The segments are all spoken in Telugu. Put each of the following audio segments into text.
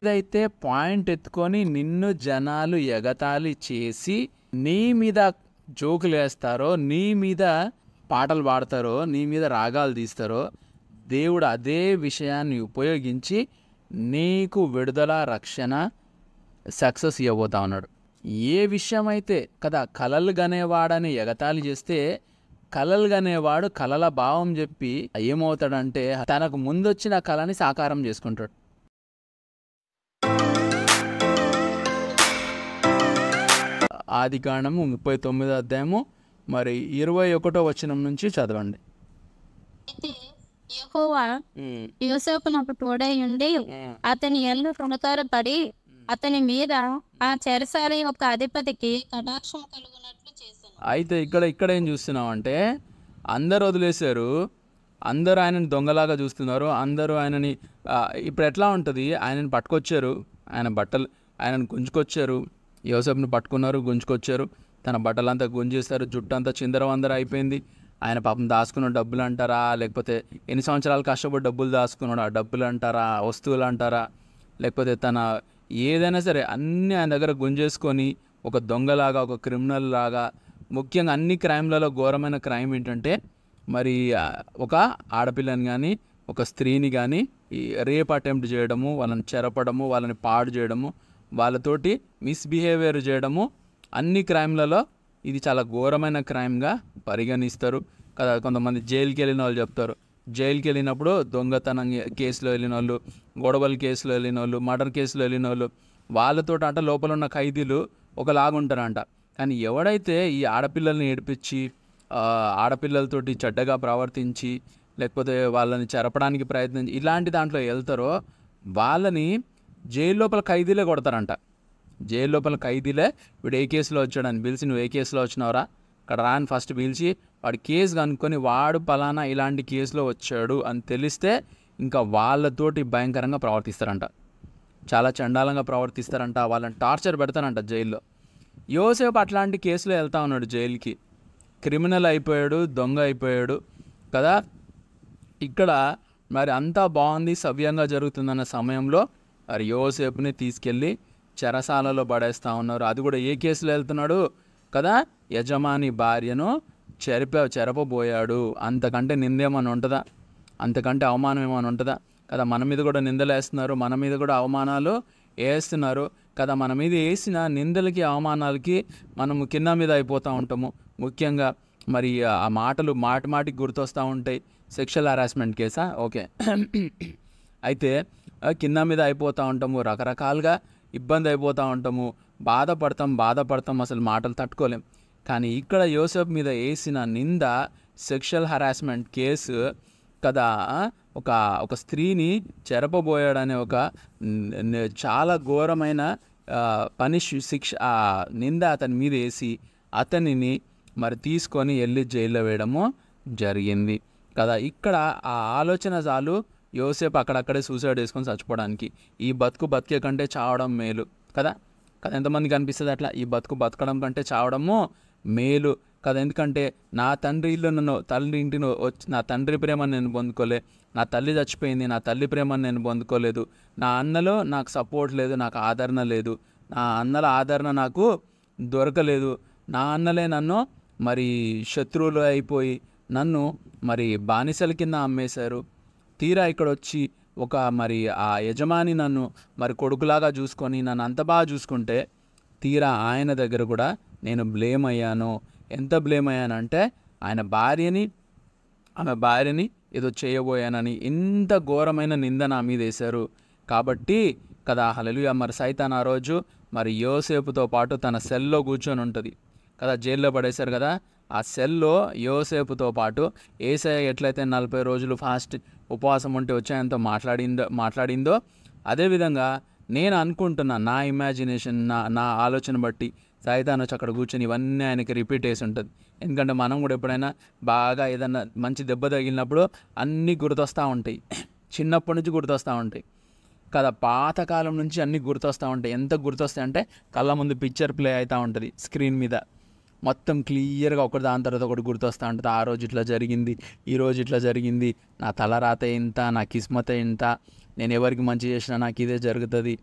ఏదైతే పాయింట్ ఎత్తుకొని నిన్ను జనాలు ఎగతాళి చేసి నీ మీద జోకులు వేస్తారో, నీ మీద పాటలు పాడతారో, నీ మీద రాగాలు తీస్తారో, దేవుడు అదే విషయాన్ని ఉపయోగించి నీకు విడుదల, రక్షణ, సక్సెస్ ఇవ్వబోతా ఉన్నాడు. ఏ విషయం అయితే కదా కలలు గనేవాడని ఎగతాళి చేస్తే, కలలు గనేవాడు కలల భావం చెప్పి ఏమవుతాడంటే తనకు ముందొచ్చిన కళని సాకారం చేసుకుంటాడు. ఆదికాండము 39వ అధ్యాయము మరి 21వ వచనం నుంచి చదవండి. అయితే యెహోవా యోసేపునకు తోడై ఉండి అతని ఎల్లు రుణతారపడి అతని మీద ఆ చెరసాల యొక్క అధిపతికి కటాక్షం కలుగునట్లు చేశాను. అయితే ఇక్కడ ఏం చూస్తున్నాం అంటే అందరు వదిలేశారు, అందరూ ఆయనని దొంగలాగా చూస్తున్నారు, అందరూ ఆయనని ఇప్పుడు ఎట్లా ఉంటుంది, ఆయనని పట్టుకొచ్చారు, ఆయన బట్టలు ఆయనను గుంజుకొచ్చారు, యోసేపుని పట్టుకున్నారు, గుంజుకొచ్చారు, తన బట్టలంతా గుంజేస్తారు, జుట్టు అంతా చిందరవందర అయిపోయింది. ఆయన పాపం దాచుకున్న డబ్బులు అంటారా, లేకపోతే ఎన్ని సంవత్సరాలు కష్టపడి డబ్బులు దాచుకున్నాడు ఆ డబ్బులు అంటారా, వస్తువులు అంటారా, లేకపోతే తన ఏదైనా సరే అన్నీ ఆయన దగ్గర గుంజేసుకొని ఒక దొంగలాగా, ఒక క్రిమినల్ లాగా. ముఖ్యంగా అన్ని క్రైమ్లలో ఘోరమైన క్రైమ్ ఏంటంటే మరి ఒక ఆడపిల్లని కానీ ఒక స్త్రీని కానీ రేప్ అటెంప్ట్ చేయడము, వాళ్ళని చెరపడము, వాళ్ళని పాడు చేయడము, వాళ్ళతోటి మిస్బిహేవియర్ చేయడము. అన్ని క్రైమ్లలో ఇది చాలా ఘోరమైన క్రైమ్గా పరిగణిస్తారు కదా. కొంతమంది జైలుకి వెళ్ళిన వాళ్ళు చెప్తారు, జైలుకి వెళ్ళినప్పుడు దొంగతనం కేసులో వెళ్ళిన వాళ్ళు, గొడవల కేసులో వెళ్ళిన వాళ్ళు, మర్డర్ కేసులో వెళ్ళిన వాళ్ళు, వాళ్ళతో అంట లోపల ఉన్న ఖైదీలు ఒకలాగుంటారంట. కానీ ఎవడైతే ఈ ఆడపిల్లల్ని ఏడిపించి ఆడపిల్లలతోటి చెడ్డగా ప్రవర్తించి లేకపోతే వాళ్ళని చెరపడానికి ప్రయత్నించి ఇలాంటి దాంట్లో వెళ్తారో వాళ్ళని జైలు లోపల ఖైదీలే కొడతారంట. జైలు లోపల ఖైదీలే వీడు ఏ కేసులో వచ్చాడని పిలిచి, నువ్వు ఏ కేసులో వచ్చినావురా ఇక్కడ రాని ఫస్ట్ పిలిచి వాడి కేసు కనుక్కొని వాడు పలానా ఇలాంటి కేసులో వచ్చాడు అని తెలిస్తే ఇంకా వాళ్ళతోటి భయంకరంగా ప్రవర్తిస్తారంట, చాలా చండాలంగా ప్రవర్తిస్తారంట, వాళ్ళని టార్చర్ పెడతారంట జైల్లో. యోసేపు అట్లాంటి కేసులో వెళ్తా ఉన్నాడు జైలుకి, క్రిమినల్ అయిపోయాడు, దొంగ అయిపోయాడు కదా. ఇక్కడ మరి అంతా బాగుంది, సవ్యంగా జరుగుతుందన్న సమయంలో మరి యోసేపుని తీసుకెళ్ళి చెరసాలలో పడేస్తూ ఉన్నారు. అది కూడా ఏ కేసులో వెళ్తున్నాడు కదా, యజమాని భార్యను చెరపబోయాడు. అంతకంటే నిందేమని ఉంటుందా, అంతకంటే అవమానం ఏమైనా ఉంటుందా కదా. మన మీద కూడా నిందలు వేస్తున్నారు, మన మీద కూడా అవమానాలు వేస్తున్నారు కదా. మన మీద వేసిన నిందలకి అవమానాలకి మనము కింద మీద అయిపోతూ ఉంటాము. ముఖ్యంగా మరి ఆ మాటలు మాటికి గుర్తొస్తూ ఉంటాయి. సెక్షువల్ హరాస్మెంట్ కేసా, ఓకే, అయితే కింద మీద అయిపోతూ ఉంటాము, రకరకాలుగా ఇబ్బంది అయిపోతూ ఉంటాము, బాధపడతాం, అసలు మాటలు తట్టుకోలేం. కానీ ఇక్కడ యోసేపు మీద వేసిన నింద సెక్షువల్ హరాస్మెంట్ కేసు కదా. ఒక స్త్రీని చెరపబోయాడనే ఒక చాలా ఘోరమైన శిక్ష నింద అతని మీద వేసి అతనిని మరి తీసుకొని వెళ్ళి జైల్లో వేయడము జరిగింది కదా. ఇక్కడ ఆ ఆలోచన చాలు యోసేపు అక్కడక్కడే సూసైడ్ చేసుకొని చచ్చిపోవడానికి. ఈ బతికే కంటే చావడం మేలు కదా. ఎంతమందికి అనిపిస్తుంది అట్లా, ఈ బతకడం కంటే చావడము మేలు కదా. ఎందుకంటే నా తండ్రి ఇల్లు ఇంటిని వచ్చి నా తండ్రి ప్రేమను నేను పొందుకోలే, నా తల్లి చచ్చిపోయింది, నా తల్లి ప్రేమను నేను పొందుకోలేదు, నా అన్నలో నాకు సపోర్ట్ లేదు, నాకు ఆదరణ లేదు, నా అన్నల ఆదరణ నాకు దొరకలేదు, నా అన్నలే నన్ను మరి శత్రువులు అయిపోయి నన్ను మరి బానిసల కింద అమ్మేశారు. తీరా ఇక్కడ వచ్చి ఒక మరి ఆ యజమాని నన్ను మరి కొడుకులాగా చూసుకొని నన్ను అంత బాగా చూసుకుంటే తీరా ఆయన దగ్గర కూడా నేను బ్లేమ్ అయ్యాను. ఎంత బ్లేమ్ అయ్యానంటే ఆమె భార్యని ఏదో చేయబోయానని ఇంత ఘోరమైన నింద నా మీద వేశారు. కాబట్టి కదా హల్లెలూయా. మరి సైతాన్ ఆ రోజు మరి యోసేపుతో పాటు తన సెల్లో కూర్చొని ఉంటుంది కదా, జైల్లో పడేశారు కదా. ఆ సెల్లో యోసేపుతో పాటు యేసయ్య ఎట్లయితే 40 రోజులు ఉపవాసం ఉంటే వచ్చాయంతో మాట్లాడిందో అదేవిధంగా నేను అనుకుంటున్నా, నా ఇమాజినేషన్, నా ఆలోచన బట్టి సైతాన్ వచ్చి అక్కడ కూర్చొని ఇవన్నీ ఆయనకి రిపీట్ చేసి ఉంటుంది. ఎందుకంటే మనం కూడా ఎప్పుడైనా బాగా ఏదన్నా మంచి దెబ్బ తగిలినప్పుడు అన్నీ గుర్తొస్తూ ఉంటాయి, చిన్నప్పటి నుంచి గుర్తొస్తూ ఉంటాయి కదా, పాతకాలం నుంచి అన్నీ గుర్తొస్తూ ఉంటాయి. ఎంత గుర్తొస్తాయి అంటే కళ్ళ ముందు పిక్చర్ ప్లే అవుతూ ఉంటుంది స్క్రీన్ మీద, మొత్తం క్లియర్గా ఒకటి దాని తర్వాత ఒకటి గుర్తొస్తూ ఉంటుంది. ఆ రోజు ఇట్లా జరిగింది, ఈ రోజు ఇట్లా జరిగింది, నా తలరాత ఇంత, నా కిస్మత ఇంత, నేను ఎవరికి మంచి చేసినా నాకు ఇదే జరుగుతుంది,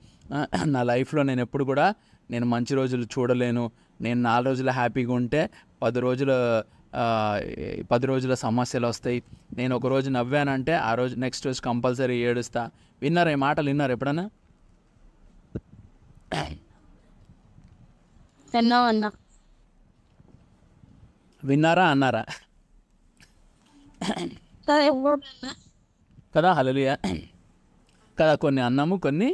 నా లైఫ్లో నేను ఎప్పుడు కూడా నేను మంచి రోజులు చూడలేను, నేను 4 రోజులు హ్యాపీగా ఉంటే 10 రోజుల సమస్యలు వస్తాయి, నేను ఒక రోజు నవ్వానంటే ఆ రోజు నెక్స్ట్ రోజు కంపల్సరీ ఏడుస్తా. విన్నారా ఈ మాటలు? విన్నారు ఎప్పుడన్నా? విన్నామన్నా. విన్నారా అన్నారా? కదా, హల్లెలూయా కదా. కొన్ని అన్నాము, కొన్ని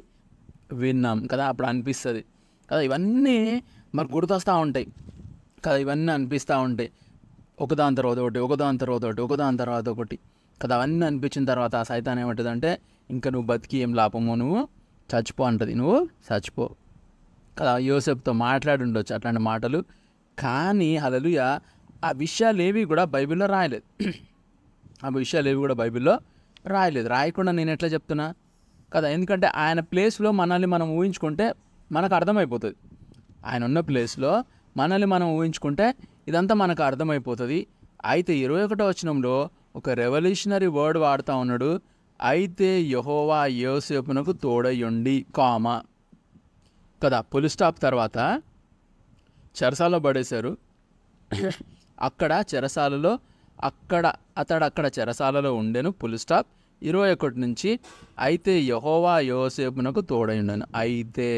విన్నాం కదా. అప్పుడు అనిపిస్తుంది కదా, ఇవన్నీ మరి గుర్తొస్తూ ఉంటాయి కదా, ఇవన్నీ అనిపిస్తూ ఉంటాయి ఒకదాని తర్వాత ఒకటి, ఒకదాని తర్వాత ఒకటి, ఒకదాని తర్వాత ఒకటి కదా. అవన్నీ అనిపించిన తర్వాత ఆ సైతాన్ ఏమంటుందంటే, ఇంకా నువ్వు బతికి ఏం లాభమో, నువ్వు చచ్చిపో అంటుంది. నువ్వు చచ్చిపో కదా. యోసేపుతో మాట్లాడి ఉండొచ్చు అట్లాంటి మాటలు, కానీ హల్లెలూయా ఆ విషయాలు ఏవి కూడా బైబిల్లో రాయలేదు. ఆ విషయాలు ఏవి కూడా బైబిల్లో రాయలేదు. రాయకుండా నేను ఎట్లా చెప్తున్నా కదా, ఎందుకంటే ఆయన ప్లేస్లో మనల్ని మనం ఊహించుకుంటే మనకు అర్థమైపోతుంది. ఆయన ఉన్న ప్లేస్లో మనల్ని మనం ఊహించుకుంటే ఇదంతా మనకు అర్థమైపోతుంది. అయితే 21వ వచనంలో ఒక రెవల్యూషనరీ వర్డ్ వాడుతూ ఉన్నాడు. అయితే యెహోవా యోసేపునకు తోడయుండి, కామా కదా, పులి స్టాప్ తర్వాత చెరసాలలో పడేశారు. చెరసాలలో అక్కడ చెరసాలలో ఉండెను, పులి స్టాప్. 21 నుంచి అయితే యెహోవా యోసేపునకు తోడయుండెను. అయితే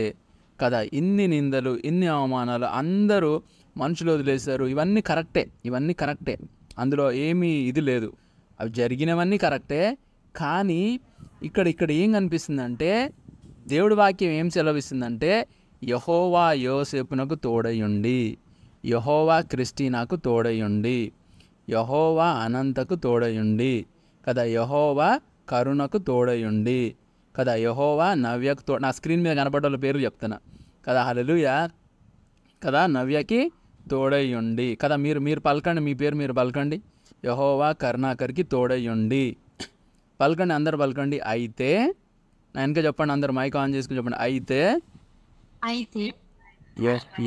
కదా, ఇన్ని నిందలు, ఇన్ని అవమానాలు, అందరూ మనుషులు వదిలేశారు. ఇవన్నీ కరెక్టే, అందులో ఏమీ ఇది లేదు, అవి జరిగినవన్నీ కరెక్టే. కానీ ఇక్కడ ఏం కనిపిస్తుందంటే, దేవుడి వాక్యం ఏం సెలవిస్తుందంటే, యెహోవా యోసేపునకు తోడయుండి, యెహోవా క్రిస్టీనాకు తోడయుండి, యెహోవా అనంతకు తోడయుండి కదా, యెహోవా కరుణకు తోడయుండి కదా, యెహోవా నవ్యకు నా స్క్రీన్ మీద కనపడ్డ వాళ్ళ పేర్లు చెప్తున్నా కదా, హల్లెలూయా కదా, నవ్యకి తోడయుండి కదా. మీరు పలకండి, మీ పేరు మీరు పలకండి. యెహోవా కరుణాకర్కి తోడయుండి పలకండి, అందరు పలకండి. అయితే నా వెనక చెప్పండి, అందరు మైక్ ఆన్ చేసుకుని చెప్పండి. అయితే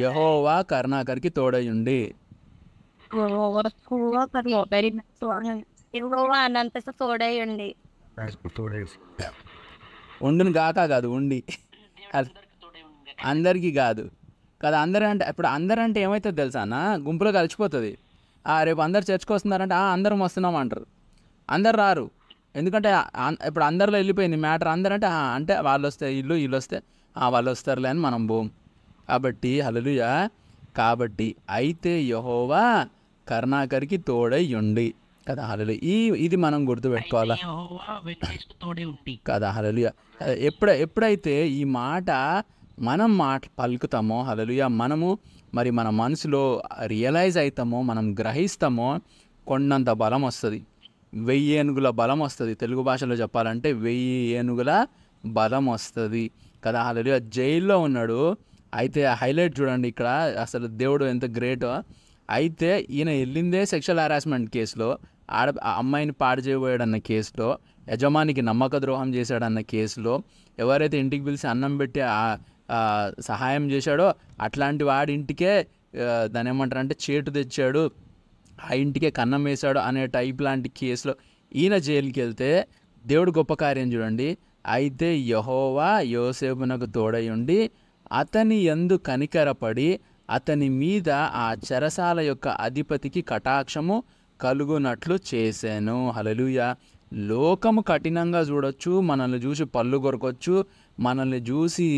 యెహోవా కరుణాకర్కి తోడయుండి. అనంతకు తోడయుండి. ఉండును గాక కాదు, ఉండి, అందరికీ కాదు కదా. ఇప్పుడు అందరంటే ఏమవుతుంది తెలుసా అన్న, గుంపులో కలిసిపోతుంది. రేపు అందరు చర్చకు వస్తున్నారంటే అందరం వస్తున్నాం అంటారు. అందరు రారు, ఎందుకంటే ఇప్పుడు అందరిలో వెళ్ళిపోయింది మ్యాటర్. అందరంటే అంటే వాళ్ళు వస్తే వీళ్ళు వస్తే వాళ్ళు వస్తారులే అని మనం పోం. కాబట్టి హల్లెలూయా, కాబట్టి అయితే యెహోవా కరుణాకర్కి తోడయుండి కదా, హల్లెలూయా. ఇది మనం గుర్తుపెట్టుకోవాలా కదా, హల్లెలూయా. ఎప్పుడైతే ఈ మాట మనం పలుకుతామో, హల్లెలూయా, మనము మరి మన మనసులో రియలైజ్ అవుతామో, మనం గ్రహిస్తామో, కొండంత బలం వస్తుంది. 1000 ఏనుగుల బలం వస్తుంది. తెలుగు భాషలో చెప్పాలంటే 1000 ఏనుగుల బలం వస్తుంది కదా, హల్లెలూయా. జైల్లో ఉన్నాడు. అయితే హైలైట్ చూడండి ఇక్కడ, అసలు దేవుడు ఎంత గ్రేటో. అయితే ఈయన వెళ్ళిందే సెక్షువల్ హరాస్మెంట్ కేసులో, అమ్మాయిని పాడు చేయబోయాడన్న కేసులో, యజమానికి నమ్మక ద్రోహం చేశాడన్న కేసులో, ఎవరైతే ఇంటికి పిలిచి అన్నం పెట్టి సహాయం చేశాడో అట్లాంటి వాడి ఇంటికే దాని ఏమంటారంటే చేటు తెచ్చాడు, ఆ ఇంటికే కన్నం వేశాడు అనే టైప్ లాంటి కేసులో ఈయన జైలుకి వెళ్తే దేవుడు గొప్ప కార్యం చూడండి. అయితే యెహోవా యోసేపునకు తోడయుండి అతని యందు కనికరపడి అతని మీద ఆ చెరసాల యొక్క అధిపతికి కటాక్షము కలుగునట్లు చేశాను. హల్లెలూయా. లోకము కఠినంగా చూడొచ్చు, మనల్ని చూసి పళ్ళు కొరకొచ్చు, మనల్ని చూసి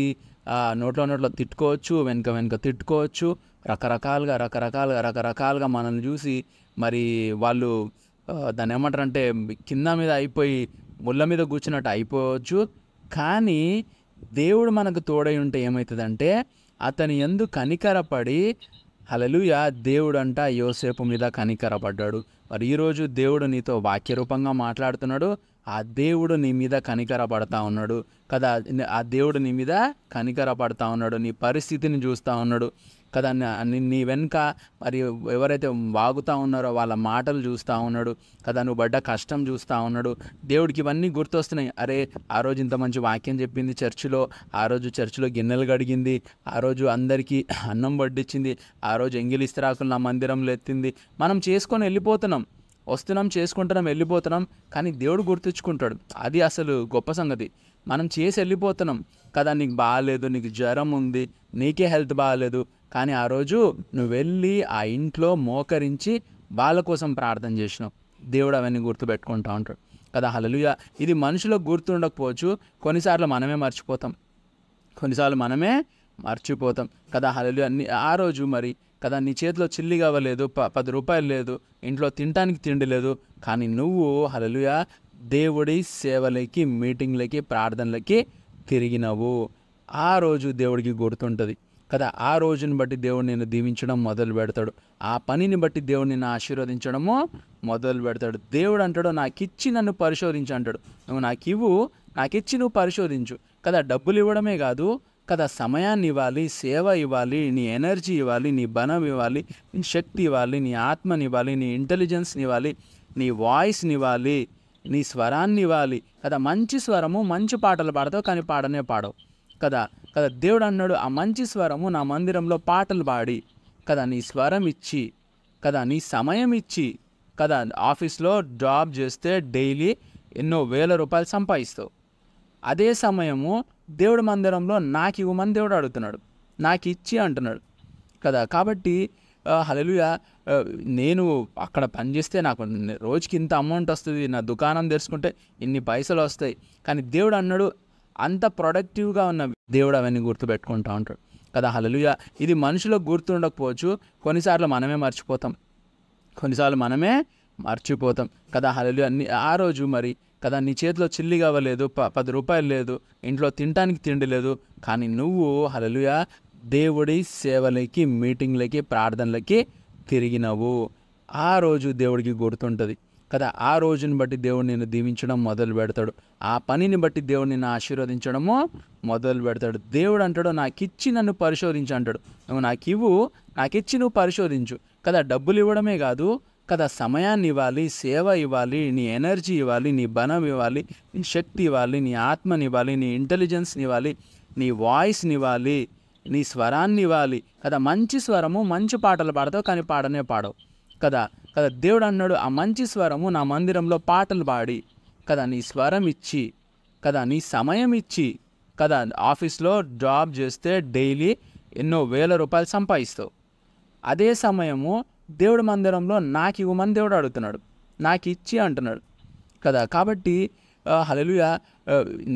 నోట్లో తిట్టుకోవచ్చు, వెనక తిట్టుకోవచ్చు, రకరకాలుగా మనల్ని చూసి మరి వాళ్ళు దాన్ని ఏమంటారంటే కింద మీద అయిపోయి ముళ్ళ మీద కూర్చున్నట్టు అయిపోవచ్చు. కానీ దేవుడు మనకు తోడై ఉంటే ఏమవుతుందంటే అతని యందు కనికరపడి, హల్లెలూయా, దేవుడు అంట యోసేపు మీద కనికరపడ్డాడు. మరి ఈరోజు దేవుడు నీతో వాక్యరూపంగా మాట్లాడుతున్నాడు. ఆ దేవుడు నీ మీద కనికరపడతా ఉన్నాడు కదా, ఆ దేవుడు నీ మీద కనికరపడతా ఉన్నాడు, నీ పరిస్థితిని చూస్తూ ఉన్నాడు కదా, నీ వెనుక మరి ఎవరైతే వాగుతూ ఉన్నారో వాళ్ళ మాటలు చూస్తూ ఉన్నాడు కదా, నువ్వు పడ్డ కష్టం చూస్తూ ఉన్నాడు. దేవుడికి ఇవన్నీ గుర్తొస్తున్నాయి. అరే, ఆ రోజు ఇంత మంచి వాక్యం చెప్పింది చర్చిలో, ఆ రోజు చర్చిలో గిన్నెలు కడిగింది, ఆ రోజు అందరికీ అన్నం వడ్డించింది, ఆ రోజు ఎంగిలిస్త్రాకులు నా మందిరంలో ఎత్తింది. మనం చేసుకొని వెళ్ళిపోతున్నాం వస్తున్నాం, చేసుకుంటున్నాం, వెళ్ళిపోతున్నాం, కానీ దేవుడు గుర్తుంచుకుంటాడు. అది అసలు గొప్ప సంగతి. మనం చేసి వెళ్ళిపోతున్నాం కదా, నీకు బాగాలేదు, నీకు జ్వరం ఉంది, నీకే హెల్త్ బాగాలేదు, కానీ ఆ రోజు నువ్వు వెళ్ళి ఆ ఇంట్లో మోకరించి వాళ్ళ కోసం ప్రార్థన చేసినావు, దేవుడు అవన్నీ గుర్తుపెట్టుకుంటా ఉంటాడు కదా. హల్లెలూయా. ఇది మనుషులకు గుర్తుండకపోవచ్చు, కొన్నిసార్లు మనమే మర్చిపోతాం కదా. హల్లెలూయా. ఆ రోజు మరి కదా నీ చేతిలో చిల్లి కావలేదు, 10 రూపాయలు లేదు, ఇంట్లో తినడానికి తిండి లేదు, కానీ నువ్వు హల్లెలూయా దేవుడి సేవలకి, మీటింగ్లకి, ప్రార్థనలకి తిరిగినవు. ఆ రోజు దేవుడికి గుర్తుంటుంది కదా. ఆ రోజుని బట్టి దేవుడు నిన్ను దీవించడం మొదలు పెడతాడు. ఆ పనిని బట్టి దేవుడు నిన్ను ఆశీర్వదించడము మొదలు పెడతాడు. దేవుడు అంటాడు, నాకిచ్చి నన్ను పరిశోధించు అంటాడు. నువ్వు నాకిచ్చి నువ్వు పరిశోధించు కదా. డబ్బులు ఇవ్వడమే కాదు కదా, సమయాన్ని ఇవ్వాలి, సేవ ఇవ్వాలి, నీ ఎనర్జీ ఇవ్వాలి, నీ బలం ఇవ్వాలి, నీ శక్తి ఇవ్వాలి, నీ ఆత్మని ఇవ్వాలి, నీ ఇంటెలిజెన్స్ని ఇవ్వాలి, నీ వాయిస్ని ఇవ్వాలి, నీ స్వరాన్ని ఇవ్వాలి కదా. మంచి స్వరము, మంచి పాటలు పాడతావు, కానీ పాడనే పాడవు కదా. దేవుడు అన్నాడు, ఆ మంచి స్వరము నా మందిరంలో పాటలు పాడి కదా, నీ స్వరం ఇచ్చి కదా, నీ సమయం ఇచ్చి కదా, ఆఫీస్లో జాబ్ చేస్తే డైలీ ఎన్నో వేల రూపాయలు సంపాదిస్తావు. అదే సమయము దేవుడి మందిరంలో నాకు ఇవ్వమని దేవుడు అడుగుతున్నాడు, నాకు ఇచ్చి అంటున్నాడు కదా. కాబట్టి హల్లెలూయా, నేను అక్కడ పనిచేస్తే నాకు రోజుకి ఇంత అమౌంట్ వస్తుంది, నా దుకాణం తెరుచుకుంటే ఇన్ని పైసలు వస్తాయి, కానీ దేవుడు అన్నాడు అంత ప్రొడక్టివ్గా ఉన్న దేవుడు అవన్నీ గుర్తుపెట్టుకుంటా ఉంటాడు కదా. హల్లెలూయా. ఇది మనుషులకు గుర్తుండకపోవచ్చు, కొన్నిసార్లు మనమే మర్చిపోతాం కదా. హల్లెలూయా. ఆ రోజు మరి కదా నీ చేతిలో చిల్లి కావలేదు, 10 రూపాయలు లేదు, ఇంట్లో తినడానికి తిండి లేదు, కానీ నువ్వు హల్లెలూయా దేవుడి సేవలకి, మీటింగ్లకి, ప్రార్థనలకి తిరిగినవు. ఆ రోజు దేవుడికి గుర్తుంటుంది కదా. ఆ రోజుని బట్టి దేవుడు నిన్ను దీవించడం మొదలు పెడతాడు. ఆ పనిని బట్టి దేవుడు నిన్ను ఆశీర్వదించడము మొదలు పెడతాడు. దేవుడు అంటాడు, నాకిచ్చి నన్ను పరిశోధించు అంటాడు. నాకిచ్చి నువ్వు పరిశోధించు కదా. డబ్బులు ఇవ్వడమే కాదు కదా, సమయాన్ని ఇవ్వాలి, సేవ ఇవ్వాలి, నీ ఎనర్జీ ఇవ్వాలి, నీ బలం ఇవ్వాలి, నీ శక్తి ఇవ్వాలి, నీ ఆత్మని ఇవ్వాలి, నీ ఇంటెలిజెన్స్ని ఇవ్వాలి, నీ వాయిస్ని ఇవ్వాలి, నీ స్వరాన్ని ఇవ్వాలి కదా. మంచి స్వరము, మంచి పాటలు పాడతావు, కానీ పాడనే పాడవు కదా. దేవుడు అన్నాడు, ఆ మంచి స్వరము నా మందిరంలో పాటలు పాడి కదా, నీ స్వరం ఇచ్చి కదా, నీ సమయం ఇచ్చి కదా, ఆఫీస్లో జాబ్ చేస్తే డైలీ ఎన్నో వేల రూపాయలు సంపాదిస్తావు. అదే సమయము దేవుడి మందిరంలో నాకు ఇవ్వమని దేవుడు అడుగుతున్నాడు, నాకు ఇచ్చి అంటున్నాడు కదా. కాబట్టి హల్లెలూయా,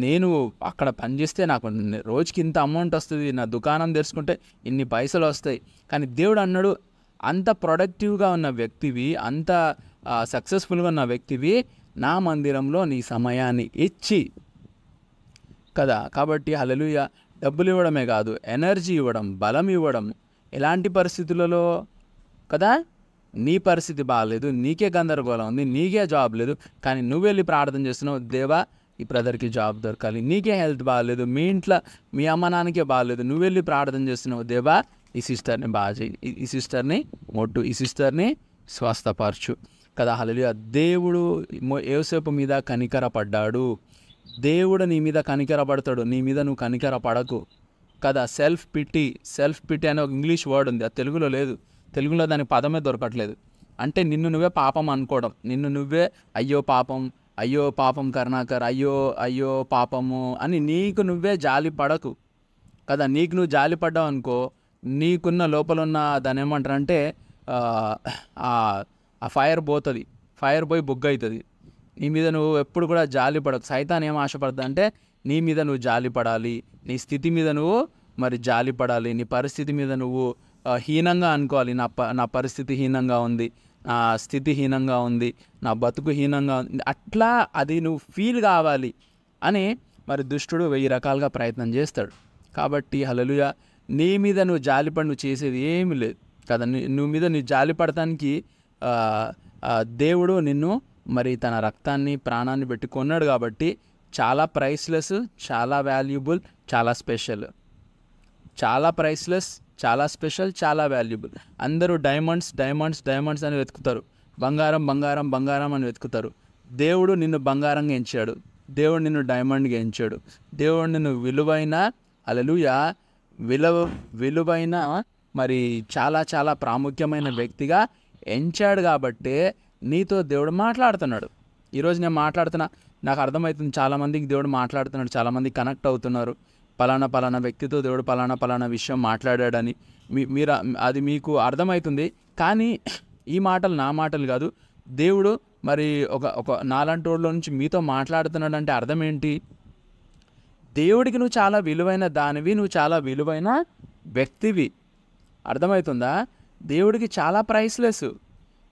నేను అక్కడ పనిచేస్తే నాకు రోజుకి ఇంత అమౌంట్ వస్తుంది, నా దుకాణం తెరుచుకుంటే ఇన్ని పైసలు వస్తాయి, కానీ దేవుడు అన్నాడు అంత ప్రొడక్టివ్గా ఉన్న వ్యక్తివి, అంత సక్సెస్ఫుల్గా ఉన్న వ్యక్తివి నా మందిరంలో నీ సమయాన్ని ఇచ్చి కదా. కాబట్టి హల్లెలూయా, డబ్బులు ఇవ్వడమే కాదు, ఎనర్జీ ఇవ్వడం, బలం ఇవ్వడం. ఎలాంటి పరిస్థితులలో కదా, నీ పరిస్థితి బాగాలేదు, నీకే గందరగోళం ఉంది, నీకే జాబ్ లేదు, కానీ నువ్వు వెళ్ళి ప్రార్థన చేస్తున్నావు, దేవా ఈ బ్రదర్కి జాబ్ దొరకాలి. నీకే హెల్త్ బాగాలేదు, మీ ఇంట్లో మీ అమ్మ నాన్నకే బాగాలేదు, నువ్వు వెళ్ళి ప్రార్థన చేస్తున్నావు, దేవా ఈ సిస్టర్ని బాగా చేయి, ఈ సిస్టర్ని మొట్టు, ఈ సిస్టర్ని స్వస్థపరచు కదా. హల్లెలూయా. దేవుడు యోసేపు మీద కనికరపడ్డాడు. దేవుడు నీ మీద కనికరపడతాడు, నీ మీద నువ్వు కనికర పడకు కదా. సెల్ఫ్ పిటి అనే ఒక ఇంగ్లీష్ వర్డ్ ఉంది, అది తెలుగులో లేదు. తెలుగులో దాని పదమే దొరకట్లేదు. అంటే నిన్ను నువ్వే పాపం అనుకోవడం, నిన్ను నువ్వే అయ్యో పాపం కరుణాకర్, అయ్యో పాపము అని నీకు నువ్వే జాలి పడకు కదా. నీకు నువ్వు జాలి పడ్డావు అనుకో, నీకున్న లోపల ఉన్న దాని ఏమంటారంటే ఆ ఫైర్ పోతుంది, ఫైర్ పోయి బుగ్గ అవుతుంది. నీ మీద నువ్వు ఎప్పుడు కూడా జాలి పడకు. సైతాన్ ఏం ఆశపడతా అంటే నీ మీద నువ్వు జాలి పడాలి, నీ స్థితి మీద నువ్వు మరి జాలి పడాలి, నీ పరిస్థితి మీద నువ్వు హీనంగా అనుకోవాలి. నా పరిస్థితి హీనంగా ఉంది, నా స్థితి హీనంగా ఉంది, నా బతుకు హీనంగా ఉంది, అట్లా అది నువ్వు ఫీల్ కావాలి అని మరి దుష్టుడు 1000 రకాలుగా ప్రయత్నం చేస్తాడు. కాబట్టి హల్లెలూయా, నీ మీద నువ్వు జాలిపడి నువ్వు చేసేది ఏమీ లేదు కదా. నువ్వు మీద నువ్వు జాలి పడటానికి దేవుడు నిన్ను మరి తన రక్తాన్ని, ప్రాణాన్ని పెట్టి కొన్నాడు. కాబట్టి చాలా ప్రైస్లెస్, చాలా వాల్యుబుల్, చాలా స్పెషల్. చాలా ప్రైస్లెస్, చాలా స్పెషల్, చాలా వాల్యుబుల్. అందరూ డైమండ్స్ అని వెతుకుతారు, బంగారం అని వెతుకుతారు. దేవుడు నిన్ను బంగారంగా ఎంచాడు, దేవుడు నిన్ను డైమండ్గా ఎంచాడు, దేవుడు నిన్ను విలువైన హల్లెలూయా విలువైన మరి చాలా చాలా ప్రాముఖ్యమైన వ్యక్తిగా ఎంచాడు. కాబట్టే నీతో దేవుడు మాట్లాడుతున్నాడు. ఈరోజు నేను మాట్లాడుతున్నా, నాకు అర్థమవుతుంది, చాలామందికి దేవుడు మాట్లాడుతున్నాడు, చాలామంది కనెక్ట్ అవుతున్నారు. పలానా వ్యక్తితో దేవుడు పలానా విషయం మాట్లాడాడని మీరు అది మీకు అర్థమవుతుంది. కానీ ఈ మాటలు నా మాటలు కాదు, దేవుడు మరి ఒక నాలాంటి వాళ్ళ నుంచి మీతో మాట్లాడుతున్నాడు అంటే అర్థం ఏంటి? దేవుడికి నువ్వు చాలా విలువైన దానివి, నువ్వు చాలా విలువైన వ్యక్తివి. అర్థమవుతుందా? దేవుడికి చాలా ప్రైస్లెస్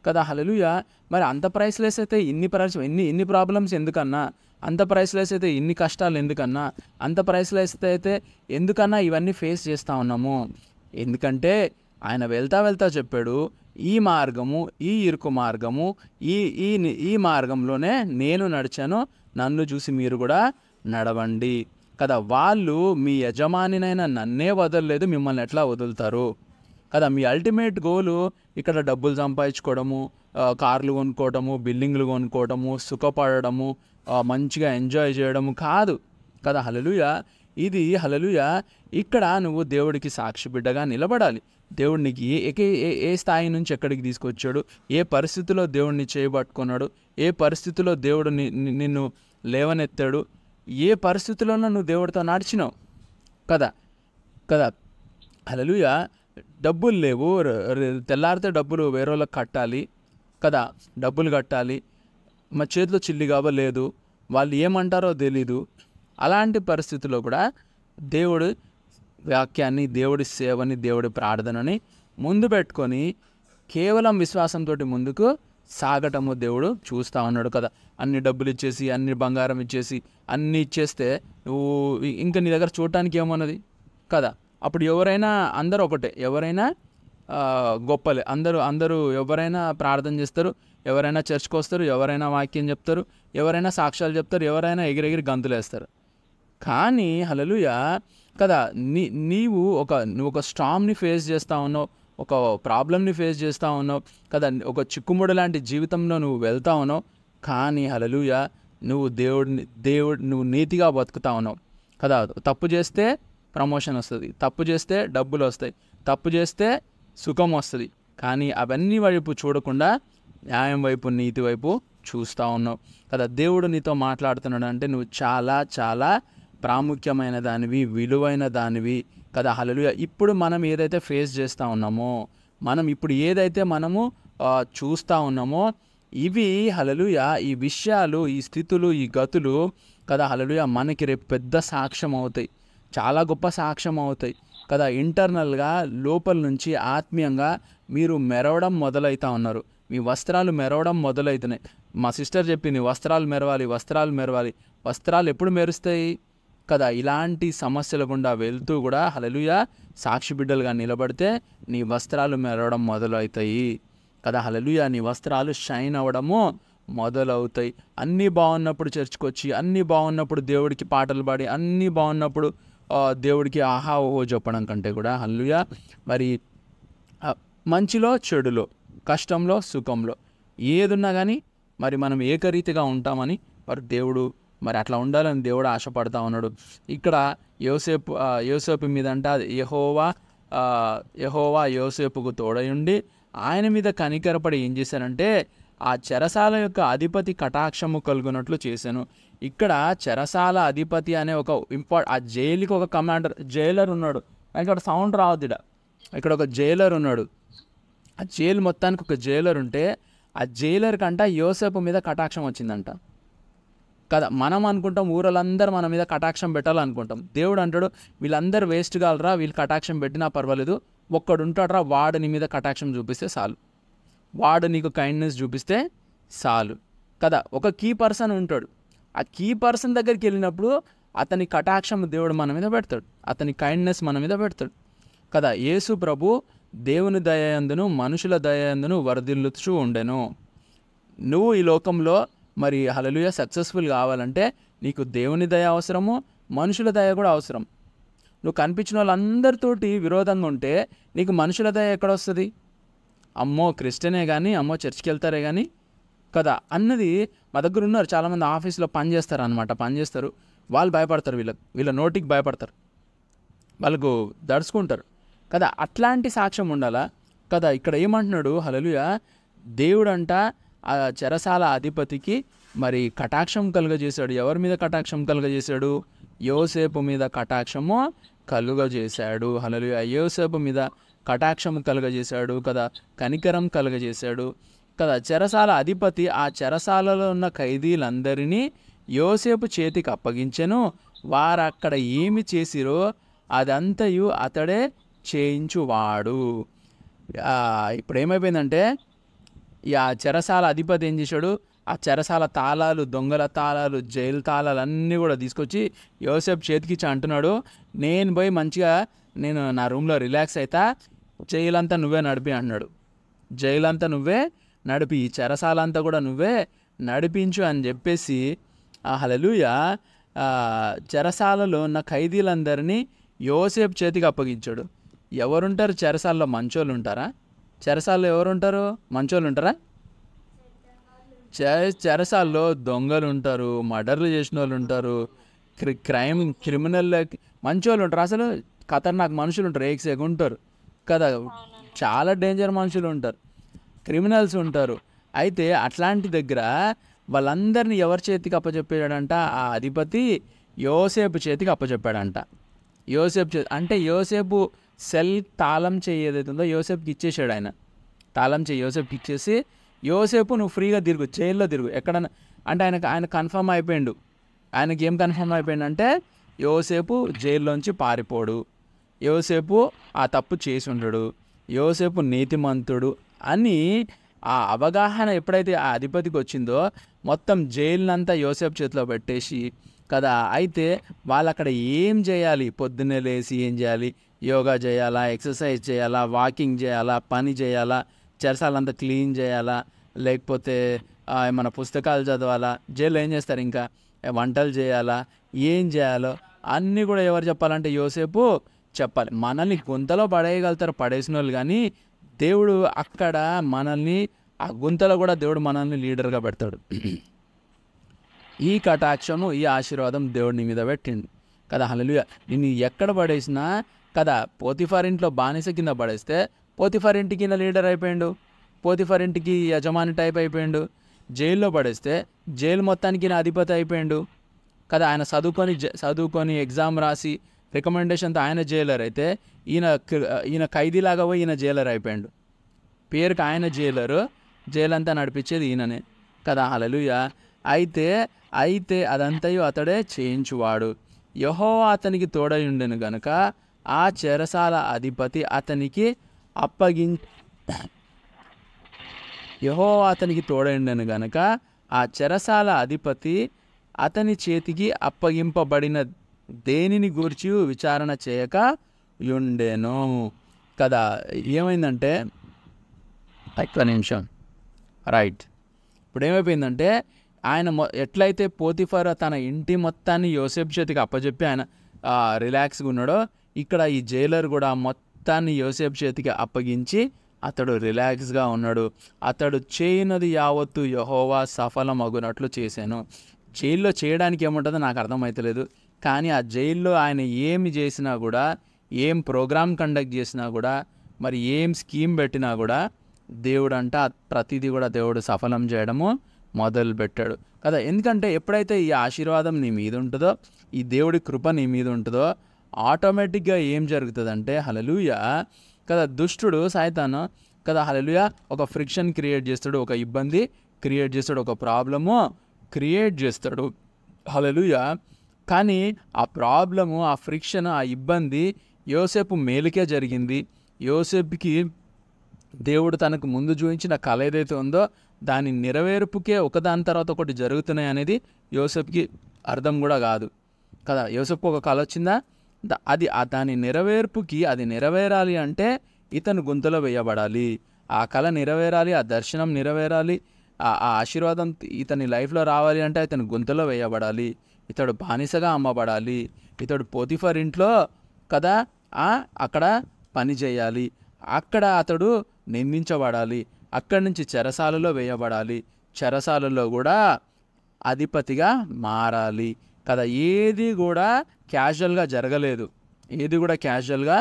కదా. హల్లెలూయా. మరి అంత ప్రైస్లెస్ అయితే ఇన్ని ప్రాబ్లమ్స్ ఎందుకన్నా? అంత ప్రైస్లెస్ అయితే ఇన్ని కష్టాలు ఎందుకన్నా? అంత ప్రైస్లెస్ అయితే ఎందుకన్నా ఇవన్నీ ఫేస్ చేస్తూ ఉన్నాము? ఎందుకంటే ఆయన వెళ్తా చెప్పాడు, ఈ మార్గము, ఈ ఇరుకు మార్గము, ఈ మార్గంలోనే నేను నడిచాను, నన్ను చూసి మీరు కూడా నడవండి కదా. వాళ్ళు మీ యజమానినైనా నన్నే వదలలేదు, మిమ్మల్ని ఎట్లా వదులుతారు కదా. మీ అల్టిమేట్ గోలు ఇక్కడ డబ్బులు సంపాదించుకోవడము, కార్లు కొనుక్కోవడము, బిల్డింగ్లు కొనుక్కోవడము, సుఖపడము, మంచిగా ఎంజాయ్ చేయడము కాదు కదా. హల్లెలూయా. ఇది హల్లెలూయా. ఇక్కడ నువ్వు దేవుడికి సాక్షి బిడ్డగా నిలబడాలి. దేవుడు నీకు ఏ స్థాయి నుంచి ఎక్కడికి తీసుకొచ్చాడు, ఏ పరిస్థితిలో దేవుడిని చేయబట్టుకున్నాడు, ఏ పరిస్థితిలో దేవుడు నిన్ను లేవనెత్తాడు, ఏ పరిస్థితుల్లోనూ నువ్వు దేవుడితో నడిచినావు కదా. హల్లెలూయా. డబ్బులు లేవు, తెల్లారితే డబ్బులు వేరే వాళ్ళకి కట్టాలి కదా, డబ్బులు కట్టాలి, మా చేతిలో చిల్లి లేదు, వాళ్ళు ఏమంటారో తెలీదు. అలాంటి పరిస్థితుల్లో కూడా దేవుడు వాక్యాన్ని, దేవుడి సేవని, దేవుడి ప్రార్థనని ముందు పెట్టుకొని కేవలం విశ్వాసంతో ముందుకు సాగటము దేవుడు చూస్తూ ఉన్నాడు కదా. అన్ని డబ్బులు ఇచ్చేసి, అన్ని బంగారం ఇచ్చేసి, అన్నీ ఇచ్చేస్తే నువ్వు ఇంకా నీ దగ్గర చూడటానికి ఏమన్నది కదా. అప్పుడు ఎవరైనా అందరూ ఒకటే, ఎవరైనా గొప్పలే, అందరూ ఎవరైనా ప్రార్థన చేస్తారు, ఎవరైనా చర్చ్కి వస్తారు, ఎవరైనా వాక్యం చెప్తారు, ఎవరైనా సాక్ష్యాలు చెప్తారు, ఎవరైనా ఎగిరెగిరి గంతులు వేస్తారు. కానీ హల్లెలూయా కదా, నువ్వు ఒక స్టామ్ని ఫేస్ చేస్తూ ఉన్నావు, ఒక ప్రాబ్లమ్ని ఫేస్ చేస్తూ ఉన్నావు కదా, ఒక చిక్కుముడి లాంటి జీవితంలో నువ్వు వెళ్తూ ఉన్నావు. కానీ హల్లెలూయా నువ్వు నీతిగా బతుకుతా ఉన్నావు కదా. తప్పు చేస్తే ప్రమోషన్ వస్తుంది, తప్పు చేస్తే డబ్బులు వస్తాయి, తప్పు చేస్తే సుఖం వస్తుంది. కానీ అవన్నీ వైపు చూడకుండా న్యాయం వైపు, నీతి వైపు చూస్తూ ఉన్నావు కదా. దేవుడు నీతో మాట్లాడుతున్నాడు అంటే నువ్వు చాలా చాలా ప్రాముఖ్యమైన దానివి, విలువైన దానివి కదా. హల్లెలూయా. ఇప్పుడు మనం ఏదైతే ఫేస్ చేస్తూ ఉన్నామో, ఇప్పుడు ఏదైతే మనము చూస్తూ ఉన్నామో, ఇవి హల్లెలూయా, ఈ విషయాలు, ఈ స్థితులు, ఈ గతులు కదా హల్లెలూయా మనకి రేపు పెద్ద సాక్ష్యం అవుతాయి, చాలా గొప్ప సాక్ష్యం అవుతాయి కదా. ఇంటర్నల్గా లోపల నుంచి ఆత్మీయంగా మీరు మెరవడం మొదలవుతూ ఉన్నారు, మీ వస్త్రాలు మెరవడం మొదలవుతున్నాయి. మా సిస్టర్ చెప్పింది, వస్త్రాలు మెరవాలి. వస్త్రాలు ఎప్పుడు మెరుస్తాయి కదా? ఇలాంటి సమస్యల గుండా వెళ్తూ కూడా హల్లెలూయా సాక్షి బిడ్డలుగా నిలబడితే నీ వస్త్రాలు మెరవడం మొదలవుతాయి కదా. హల్లెలూయా నీ వస్త్రాలు షైన్ అవ్వడము మొదలవుతాయి. అన్నీ బాగున్నప్పుడు చర్చ్కి వచ్చి, అన్నీ బాగున్నప్పుడు దేవుడికి పాటలు పాడి, అన్నీ బాగున్నప్పుడు దేవుడికి ఆహా ఓహో చెప్పడం కంటే కూడా హల్లెలూయా మరి మంచిలో చెడులో, కష్టంలో సుఖంలో ఏదున్నా కానీ మరి మనం ఏకరీతిగా ఉంటామని దేవుడు మరి అట్లా ఉండాలని దేవుడు ఆశపడతా ఉన్నాడు. ఇక్కడ యోసేపు మీద అంట యెహోవా యోసేపుకు తోడయుండి ఆయన మీద కనికరపడి ఏం చేశారంటే ఆ చెరసాల యొక్క అధిపతి కటాక్షము కలుగునట్లు చేశాను. ఇక్కడ చెరసాల అధిపతి అనే ఒక ఆ జైలుకి ఒక జైలర్ ఉన్నాడు. ఇక్కడ సౌండ్ రావద్దు, ఇక్కడ ఒక జైలర్ ఉన్నాడు. ఆ జైలు మొత్తానికి ఒక జైలర్ ఉంటే ఆ జైలర్ కంట యోసేపు మీద కటాక్షం వచ్చిందంట కదా. మనం అనుకుంటాం ఊరలందరూ మన మీద కటాక్షం పెట్టాలనుకుంటాం. దేవుడు అంటాడు వీళ్ళందరూ వేస్ట్ కాలరా, వీళ్ళు కటాక్షం పెట్టినా పర్వాలేదు, ఒక్కడు ఉంటాడరా వాడు నీ మీద కటాక్షం చూపిస్తే చాలు, వాడు నీకు కైండ్నెస్ చూపిస్తే చాలు కదా. ఒక కీ పర్సన్ ఉంటాడు, ఆ కీ పర్సన్ దగ్గరికి వెళ్ళినప్పుడు అతని కటాక్షం దేవుడు మన మీద పెడతాడు, అతని కైండ్నెస్ మన మీద పెడతాడు కదా. యేసు ప్రభు దేవుని దయయందును మనుషుల దయయందును వర్ధిల్లుచూ ఉండెను. నువ్వు ఈ లోకంలో మరి హల్లెలూయా సక్సెస్ఫుల్ కావాలంటే నీకు దేవుని దయ అవసరము, మనుషుల దయ కూడా అవసరం. నువ్వు కనిపించిన వాళ్ళందరితోటి విరోధంగా ఉంటే నీకు మనుషుల దయ ఎక్కడ వస్తుంది? అమ్మో క్రిస్టియనే కానీ, అమ్మో చర్చ్కి వెళ్తారే కానీ కదా అన్నది. మా దగ్గర ఉన్నారు చాలామంది ఆఫీస్లో పనిచేస్తారు అనమాట, పనిచేస్తారు, వాళ్ళు భయపడతారు, వీళ్ళ నోటికి భయపడతారు, వాళ్ళకు దడుచుకుంటారు కదా. అట్లాంటి సాక్ష్యం ఉండాలా కదా. ఇక్కడ ఏమంటున్నాడు హల్లెలూయా, దేవుడంట ఆ చెరసాల అధిపతికి మరి కటాక్షం కలుగజేశాడు. ఎవరి మీద కటాక్షం కలుగజేశాడు? యోసేపు మీద కటాక్షము కలుగజేశాడు. హల్లెలూయా. యోసేపు మీద కటాక్షం కలుగజేశాడు కదా, కనికరం కలుగజేశాడు కదా. చెరసాల అధిపతి ఆ చెరసాలలో ఉన్న ఖైదీలందరినీ యోసేపు చేతికి అప్పగించెను. వారు అక్కడ ఏమి చేసిరో అదంతయు అతడే చేయించువాడు. ఇప్పుడు ఏమైపోయిందంటే ఆ చెరసాల అధిపతి ఏం చేశాడు? ఆ చెరసాల తాళాలు, దొంగల తాళాలు, జైలు తాళాలు అన్నీ కూడా తీసుకొచ్చి యోసేపు చేతికిచ్చి అంటున్నాడు, నేను పోయి మంచిగా నేను నా రూమ్లో రిలాక్స్ అవుతా, జైలంతా నువ్వే నడిపి అన్నాడు. జైలంతా నువ్వే నడిపి, ఈ చెరసాల అంతా కూడా నువ్వే నడిపించు అని చెప్పేసి హల్లెలూయా చెరసాలలో ఉన్న ఖైదీలందరినీ యోసేపు చేతికి అప్పగించాడు. ఎవరుంటారు చెరసాలలో? మంచోళ్ళు ఉంటారా? చెరసాలలో ఎవరుంటారు? మంచోళ్ళు ఉంటారా? చెరసాల్లో దొంగలు ఉంటారు, మర్డర్లు చేసిన వాళ్ళు ఉంటారు, క్రిమినల్ మంచోళ్ళు ఉంటారు. అసలు ఖతర్నాక్ మనుషులు ఉంటారు, ఏక్సేగ్ ఉంటారు కదా, చాలా డేంజర్ మనుషులు ఉంటారు, క్రిమినల్స్ ఉంటారు. అయితే అట్లాంటి దగ్గర వాళ్ళందరినీ ఎవరి చేతికి అప్పచెప్పాడంట? ఆ అధిపతి యోసేపు చేతికి అప్పచెప్పాడంట. అంటే యోసేపు సెల్ తాళం చేయి ఏదైతే ఉందో యోసేపుకి ఇచ్చేసాడు. ఆయన తాళం చేయి యోసేపుకి ఇచ్చేసి, యోసేపు నువ్వు ఫ్రీగా తిరుగు, జైల్లో తిరుగు ఎక్కడన్నా అంటే ఆయన కన్ఫర్మ్ అయిపోయాడు. ఆయనకి ఏం కన్ఫర్మ్ అయిపోయిందంటే యోసేపు జైల్లోంచి పారిపోడు, యోసేపు ఆ తప్పు చేసి ఉండడు, యోసేపు నీతిమంతుడు అని ఆ అవగాహన ఎప్పుడైతే ఆ అధిపతికి వచ్చిందో మొత్తం జైలునంతా యోసేపు చేతిలో పెట్టేసి కదా. అయితే వాళ్ళు అక్కడ ఏం చేయాలి? పొద్దున్నే లేచి ఏం చేయాలి? యోగా చేయాలా, ఎక్సర్సైజ్ చేయాలా, వాకింగ్ చేయాలా, పని చేయాలా, చెరసాలంతా క్లీన్ చేయాలా, లేకపోతే ఏమైనా పుస్తకాలు చదవాలా, జైల్లో ఏం చేస్తారు, ఇంకా వంటలు చేయాలా, ఏం చేయాలో అన్నీ కూడా ఎవరు చెప్పాలంటే యోసేపు చెప్పాలి. మనల్ని గుంతలో పడేయగలుగుతారు పడేసిన వాళ్ళు, కానీ దేవుడు అక్కడ మనల్ని ఆ గుంతలో కూడా దేవుడు మనల్ని లీడర్గా పెడతాడు. ఈ కటాక్షము, ఈ ఆశీర్వాదం దేవుడు నీ మీద పెట్టిండు కదా. హల్లెలూయా. నిన్ను ఎక్కడ పడేసినా కదా, పోతిఫర్ ఇంట్లో బానిస కింద పడేస్తే పోతిఫర్ ఇంటి కింద లీడర్ అయిపోయాడు, పోతిఫర్ ఇంటికి యజమాని టైప్ అయిపోయాడు. జైల్లో పడేస్తే జైలు మొత్తానికి నా అధిపతి అయిపోయాడు కదా. ఆయన చదువుకొని ఎగ్జామ్ రాసి రికమెండేషన్తో ఆయన జైలర్ అయితే ఈయన ఖైదీలాగా పోయి ఈయన జైలర్ అయిపోయాడు. పేరుకి ఆయన జైలరు, జైలంతా నడిపించేది ఈయననే కదా. హల్లెలూయా. అయితే అదంతయు అతడే చేయించువాడు. యెహోవా అతనికి తోడై ఉండెను గనుక ఆ చెరసాల అధిపతి అతనికి యెహోవా అతనికి తోడై ఉండెను గనుక ఆ చెరసాల అధిపతి అతని చేతికి అప్పగింపబడిన దేనిని గూర్చి విచారణ చేయక ఉండెను కదా. ఏమైందంటే ఒక్క నిమిషం, రైట్. ఇప్పుడు ఏమైపోయిందంటే ఆయన ఎట్లయితే పోతిఫర్ తన ఇంటి మొత్తాన్ని యోసేపు చేతికి అప్పచెప్పి ఆయన రిలాక్స్గా ఉన్నాడో, ఇక్కడ ఈ జైలర్ కూడా మొత్తాన్ని యోసేపు చేతికి అప్పగించి అతడు రిలాక్స్గా ఉన్నాడు. అతడు చేయనది యావత్తు యెహోవా సఫలమగునట్లు చేశాను. జైల్లో చేయడానికి ఏముంటుందో నాకు అర్థమవుతలేదు, కానీ ఆ జైల్లో ఆయన ఏమి చేసినా కూడా, ఏం ప్రోగ్రామ్ కండక్ట్ చేసినా కూడా, మరి ఏం స్కీమ్ పెట్టినా కూడా దేవుడు అంట ప్రతిదీ కూడా దేవుడు సఫలం చేయడము మొదలు పెట్టాడు కదా. ఎందుకంటే ఎప్పుడైతే ఈ ఆశీర్వాదం నీ మీద ఉంటుందో, ఈ దేవుడి కృప నీ మీద ఉంటుందో, ఆటోమేటిక్గా ఏం జరుగుతుందంటే హల్లెలూయా కదా, దుష్టుడు సైతాను కదా హల్లెలూయా ఒక ఫ్రిక్షన్ క్రియేట్ చేస్తాడు, ఒక ఇబ్బంది క్రియేట్ చేస్తాడు, ఒక ప్రాబ్లము క్రియేట్ చేస్తాడు. హల్లెలూయా. కానీ ఆ ప్రాబ్లము, ఆ ఫ్రిక్షన్, ఆ ఇబ్బంది యోసేపు మేలుకే జరిగింది. యోసేపుకి దేవుడు తనకు ముందు చూపించిన కళ ఏదైతే ఉందో దాని నెరవేర్పుకే ఒకదాని తర్వాత ఒకటి జరుగుతున్నాయి అనేది యోసేపుకి అర్థం కూడా కాదు కదా. యోసేపు ఒక కళ వచ్చిందా, దాని నెరవేర్పుకి, అది నెరవేరాలి అంటే ఇతను గుంతలో వేయబడాలి, ఆ కళ నెరవేరాలి, ఆ దర్శనం నెరవేరాలి, ఆ ఆశీర్వాదం ఇతని లైఫ్లో రావాలి అంటే ఇతను గుంతలో వేయబడాలి, ఇతడు బానిసగా అమ్మబడాలి, ఇతడు పోతిఫర్ ఇంట్లో కదా అక్కడ పని చేయాలి, అక్కడ అతడు నిందించబడాలి, అక్కడి నుంచి చెరసాలలో వేయబడాలి, చెరసాలలో కూడా అధిపతిగా మారాలి కదా. ఏది కూడా క్యాజువల్గా జరగలేదు, ఏది కూడా క్యాజువల్గా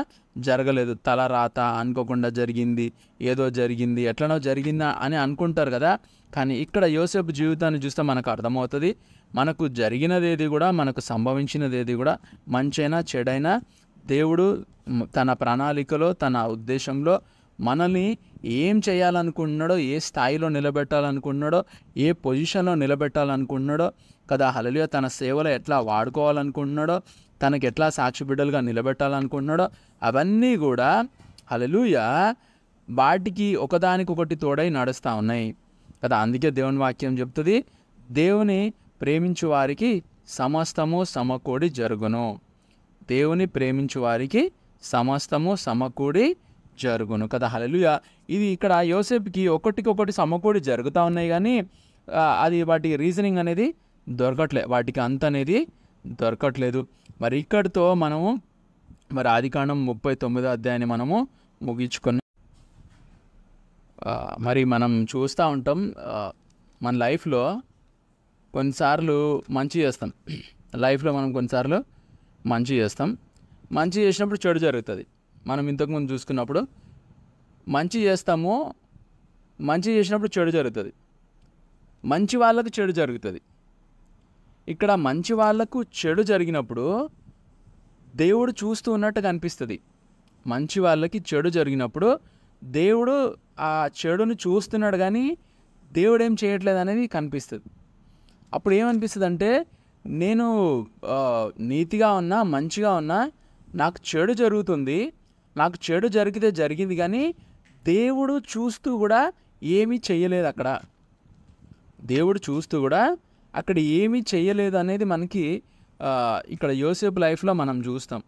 జరగలేదు, తల రాత అనుకోకుండా జరిగింది, ఏదో జరిగింది, ఎట్లనో జరిగిందా అని అనుకుంటారు కదా. కానీ ఇక్కడ యోసేపు జీవితాన్ని చూస్తే మనకు అర్థమవుతుంది, మనకు జరిగినదేది కూడా, మనకు సంభవించినదేది కూడా, మంచైనా చెడైనా దేవుడు తన ప్రణాళికలో, తన ఉద్దేశంలో మనల్ని ఏం చేయాలనుకుంటున్నాడో, ఏ స్థాయిలో నిలబెట్టాలనుకుంటున్నాడో, ఏ పొజిషన్లో నిలబెట్టాలనుకుంటున్నాడో కదా, హల్లెలూయా, తన సేవలో ఎట్లా వాడుకోవాలనుకుంటున్నాడో, తనకి ఎట్లా సాక్షి బిడ్డలుగా నిలబెట్టాలనుకుంటున్నాడో, అవన్నీ కూడా హల్లెలూయా వాటికి ఒకదానికొకటి తోడై నడుస్తూ ఉన్నాయి కదా. అందుకే దేవుని వాక్యం చెప్తుంది, దేవుని ప్రేమించు వారికి సమస్తము సమకూడి జరుగును. దేవుని ప్రేమించు వారికి సమస్తము సమకూడి జరుగును కదా, హల్లెలూయా. ఇది ఇక్కడ యోసేపుకి ఒకటికొకటి సమకూడి జరుగుతూ ఉన్నాయి, కానీ అది వాటి రీజనింగ్ అనేది దొరకట్లేదు, వాటికి అంత అనేది దొరకట్లేదు. మరి ఇక్కడితో మనము మరి ఆదికాండం 39వ అధ్యాయాన్ని మనము ముగించుకున్నాం. మరి మనం చూస్తూ ఉంటాం, మన లైఫ్లో కొన్నిసార్లు మంచి చేస్తాం, లైఫ్లో మనం కొన్నిసార్లు మంచి చేస్తాం, మంచి చేసినప్పుడు చెడు జరుగుతుంది. మనం ఇంతకుముందు చూసుకున్నప్పుడు మంచి చేస్తాము, మంచి చేసినప్పుడు చెడు జరుగుతుంది, మంచి వాళ్ళకు చెడు జరుగుతుంది. ఇక్కడ మంచి వాళ్ళకు చెడు జరిగినప్పుడు దేవుడు చూస్తూ ఉన్నట్టుగా అనిపిస్తుంది. మంచి వాళ్ళకి చెడు జరిగినప్పుడు దేవుడు ఆ చెడును చూస్తున్నాడు, కానీ దేవుడు ఏం చేయట్లేదు అనేది కనిపిస్తుంది. అప్పుడు ఏమనిపిస్తుంది అంటే, నేను నీతిగా ఉన్నా, మంచిగా ఉన్నా, నాకు చెడు జరుగుతుంది, నాకు చెడు జరిగితే జరిగింది, కానీ దేవుడు చూస్తూ కూడా ఏమీ చెయ్యలేదు. అక్కడ దేవుడు చూస్తూ కూడా అక్కడ ఏమీ చెయ్యలేదు అనేది మనకి ఇక్కడ యోసేపు లైఫ్లో మనం చూస్తాం.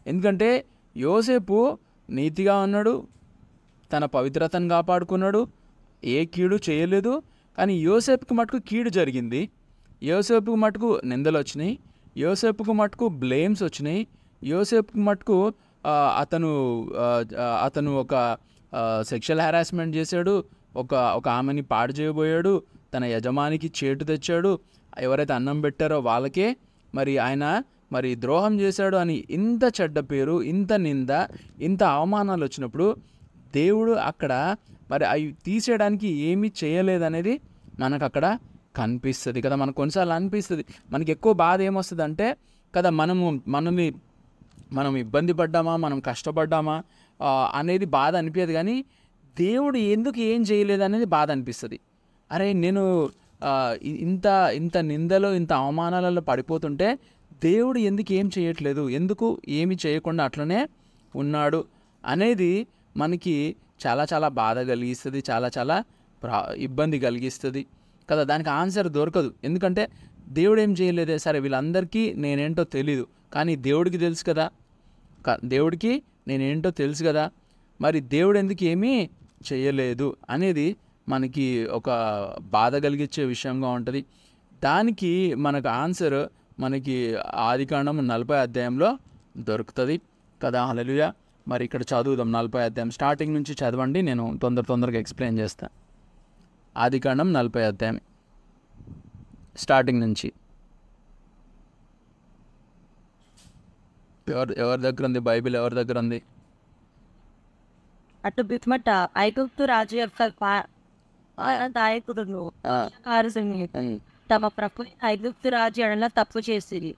ఎందుకంటే యోసేపు నీతిగా ఉన్నాడు, తన పవిత్రతను కాపాడుకున్నాడు, ఏ కీడు చేయలేదు. కానీ యోసేపుకి మటుకు కీడు జరిగింది, యోసేపుకి మటుకు నిందలు వచ్చినాయి, యోసేపుకి మటుకు బ్లేమ్స్ వచ్చినాయి, యోసేపుకి మటుకు అతను ఒక సెక్షువల్ హెరాస్మెంట్ చేశాడు, ఒక ఆమెని పాడు చేయబోయాడు, తన యజమానికి చేటు తెచ్చాడు, ఎవరైతే అన్నం పెట్టారో వాళ్ళకే మరి ఆయన మరి ద్రోహం చేశాడు అని ఇంత చెడ్డ పేరు, ఇంత నింద, ఇంత అవమానాలు వచ్చినప్పుడు దేవుడు అక్కడ మరి అవి తీసేయడానికి ఏమీ చేయలేదనేది మనకు అక్కడ కనిపిస్తుంది కదా. మనకు కొన్నిసార్లు అనిపిస్తుంది, మనకి ఎక్కువ బాధ ఏమొస్తుంది అంటే కదా, మనం ఇబ్బంది పడ్డామా, మనం కష్టపడ్డామా అనేది బాధ అనిపించదు, కానీ దేవుడు ఎందుకు ఏం చేయలేదు అనేది బాధ అనిపిస్తుంది. అరే నేను ఇంత నిందలో, ఇంత అవమానాలలో పడిపోతుంటే దేవుడు ఎందుకు ఏం చేయట్లేదు, ఎందుకు ఏమి చేయకుండా అట్లనే ఉన్నాడు అనేది మనకి చాలా చాలా బాధ కలిగిస్తుంది, చాలా చాలా ఇబ్బంది కలిగిస్తుంది కదా. దానికి ఆన్సర్ దొరకదు, ఎందుకంటే దేవుడు ఏం చేయలేదే, సరే వీళ్ళందరికీ నేనేంటో తెలీదు, కానీ దేవుడికి తెలుసు కదా, దేవుడికి నేనేంటో తెలుసు కదా, మరి దేవుడు ఎందుకు ఏమీ చేయలేదు అనేది మనకి ఒక బాధ కలిగించే విషయంగా ఉంటుంది. దానికి మనకు ఆన్సర్ మనకి ఆదికాండం 40వ అధ్యాయంలో దొరుకుతుంది కదా, హల్లెలూయా. మరి ఇక్కడ చదువుదాం, 40వ అధ్యాయం స్టార్టింగ్ నుంచి చదవండి, నేను తొందరగా ఎక్స్ప్లెయిన్ చేస్తాను. ఆదికాండం 40వ అధ్యాయం స్టార్టింగ్ నుంచి. ఎవరి దగ్గర ఉంది బైబిల్, ఎవరి దగ్గర ఉంది? అటు బిట్మట ఐగుప్తు రాజు యొక్క నాయకుడును తమ ప్రభు ఐగుప్తు రాజు ఎడల తప్పు చేసిరి.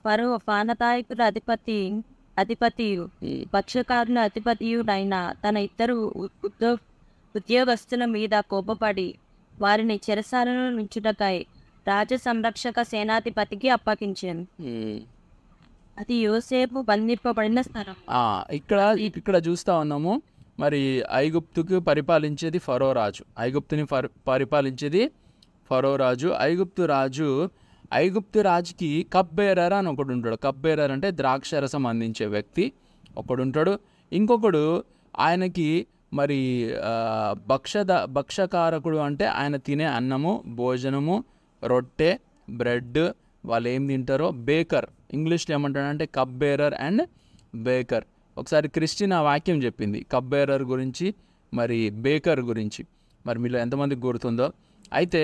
ఫరో పానదాయకుల అధిపతియు పక్షకారుల అధిపతియుడైన తన ఇద్దరు ఉద్యోగస్తుల మీద కోపపడి వారిని చెరసాలలో నుంచుటకై రాజ సంరక్షక సేనాధిపతికి అప్పగించాను. అది యోసేపు బంధింపబడిన స్థలం. ఇక్కడ చూస్తా ఉన్నాము, మరి ఐగుప్తుకు పరిపాలించేది ఫరో రాజు, ఐగుప్తుని పరిపాలించేది ఫరో రాజు. ఐగుప్తు రాజుకి కప్ బేరర్ అని ఒకడు ఉంటాడు. కప్ బేరర్ అంటే ద్రాక్షరసం అందించే వ్యక్తి ఒకడు ఉంటాడు. ఇంకొకడు ఆయనకి మరి భక్షకారకుడు అంటే ఆయన తినే అన్నము, భోజనము, రొట్టె, బ్రెడ్, వాళ్ళు ఏం తింటారో బేకర్, ఇంగ్లీష్లో ఏమంటాడంటే కప్ బేరర్ అండ్ బేకర్. ఒకసారి క్రిస్టిన్ ఆ వాక్యం చెప్పింది కప్ బేరర్ గురించి, మరి బేకర్ గురించి. మరి మీలో ఎంతమందికి గుర్తుందో. అయితే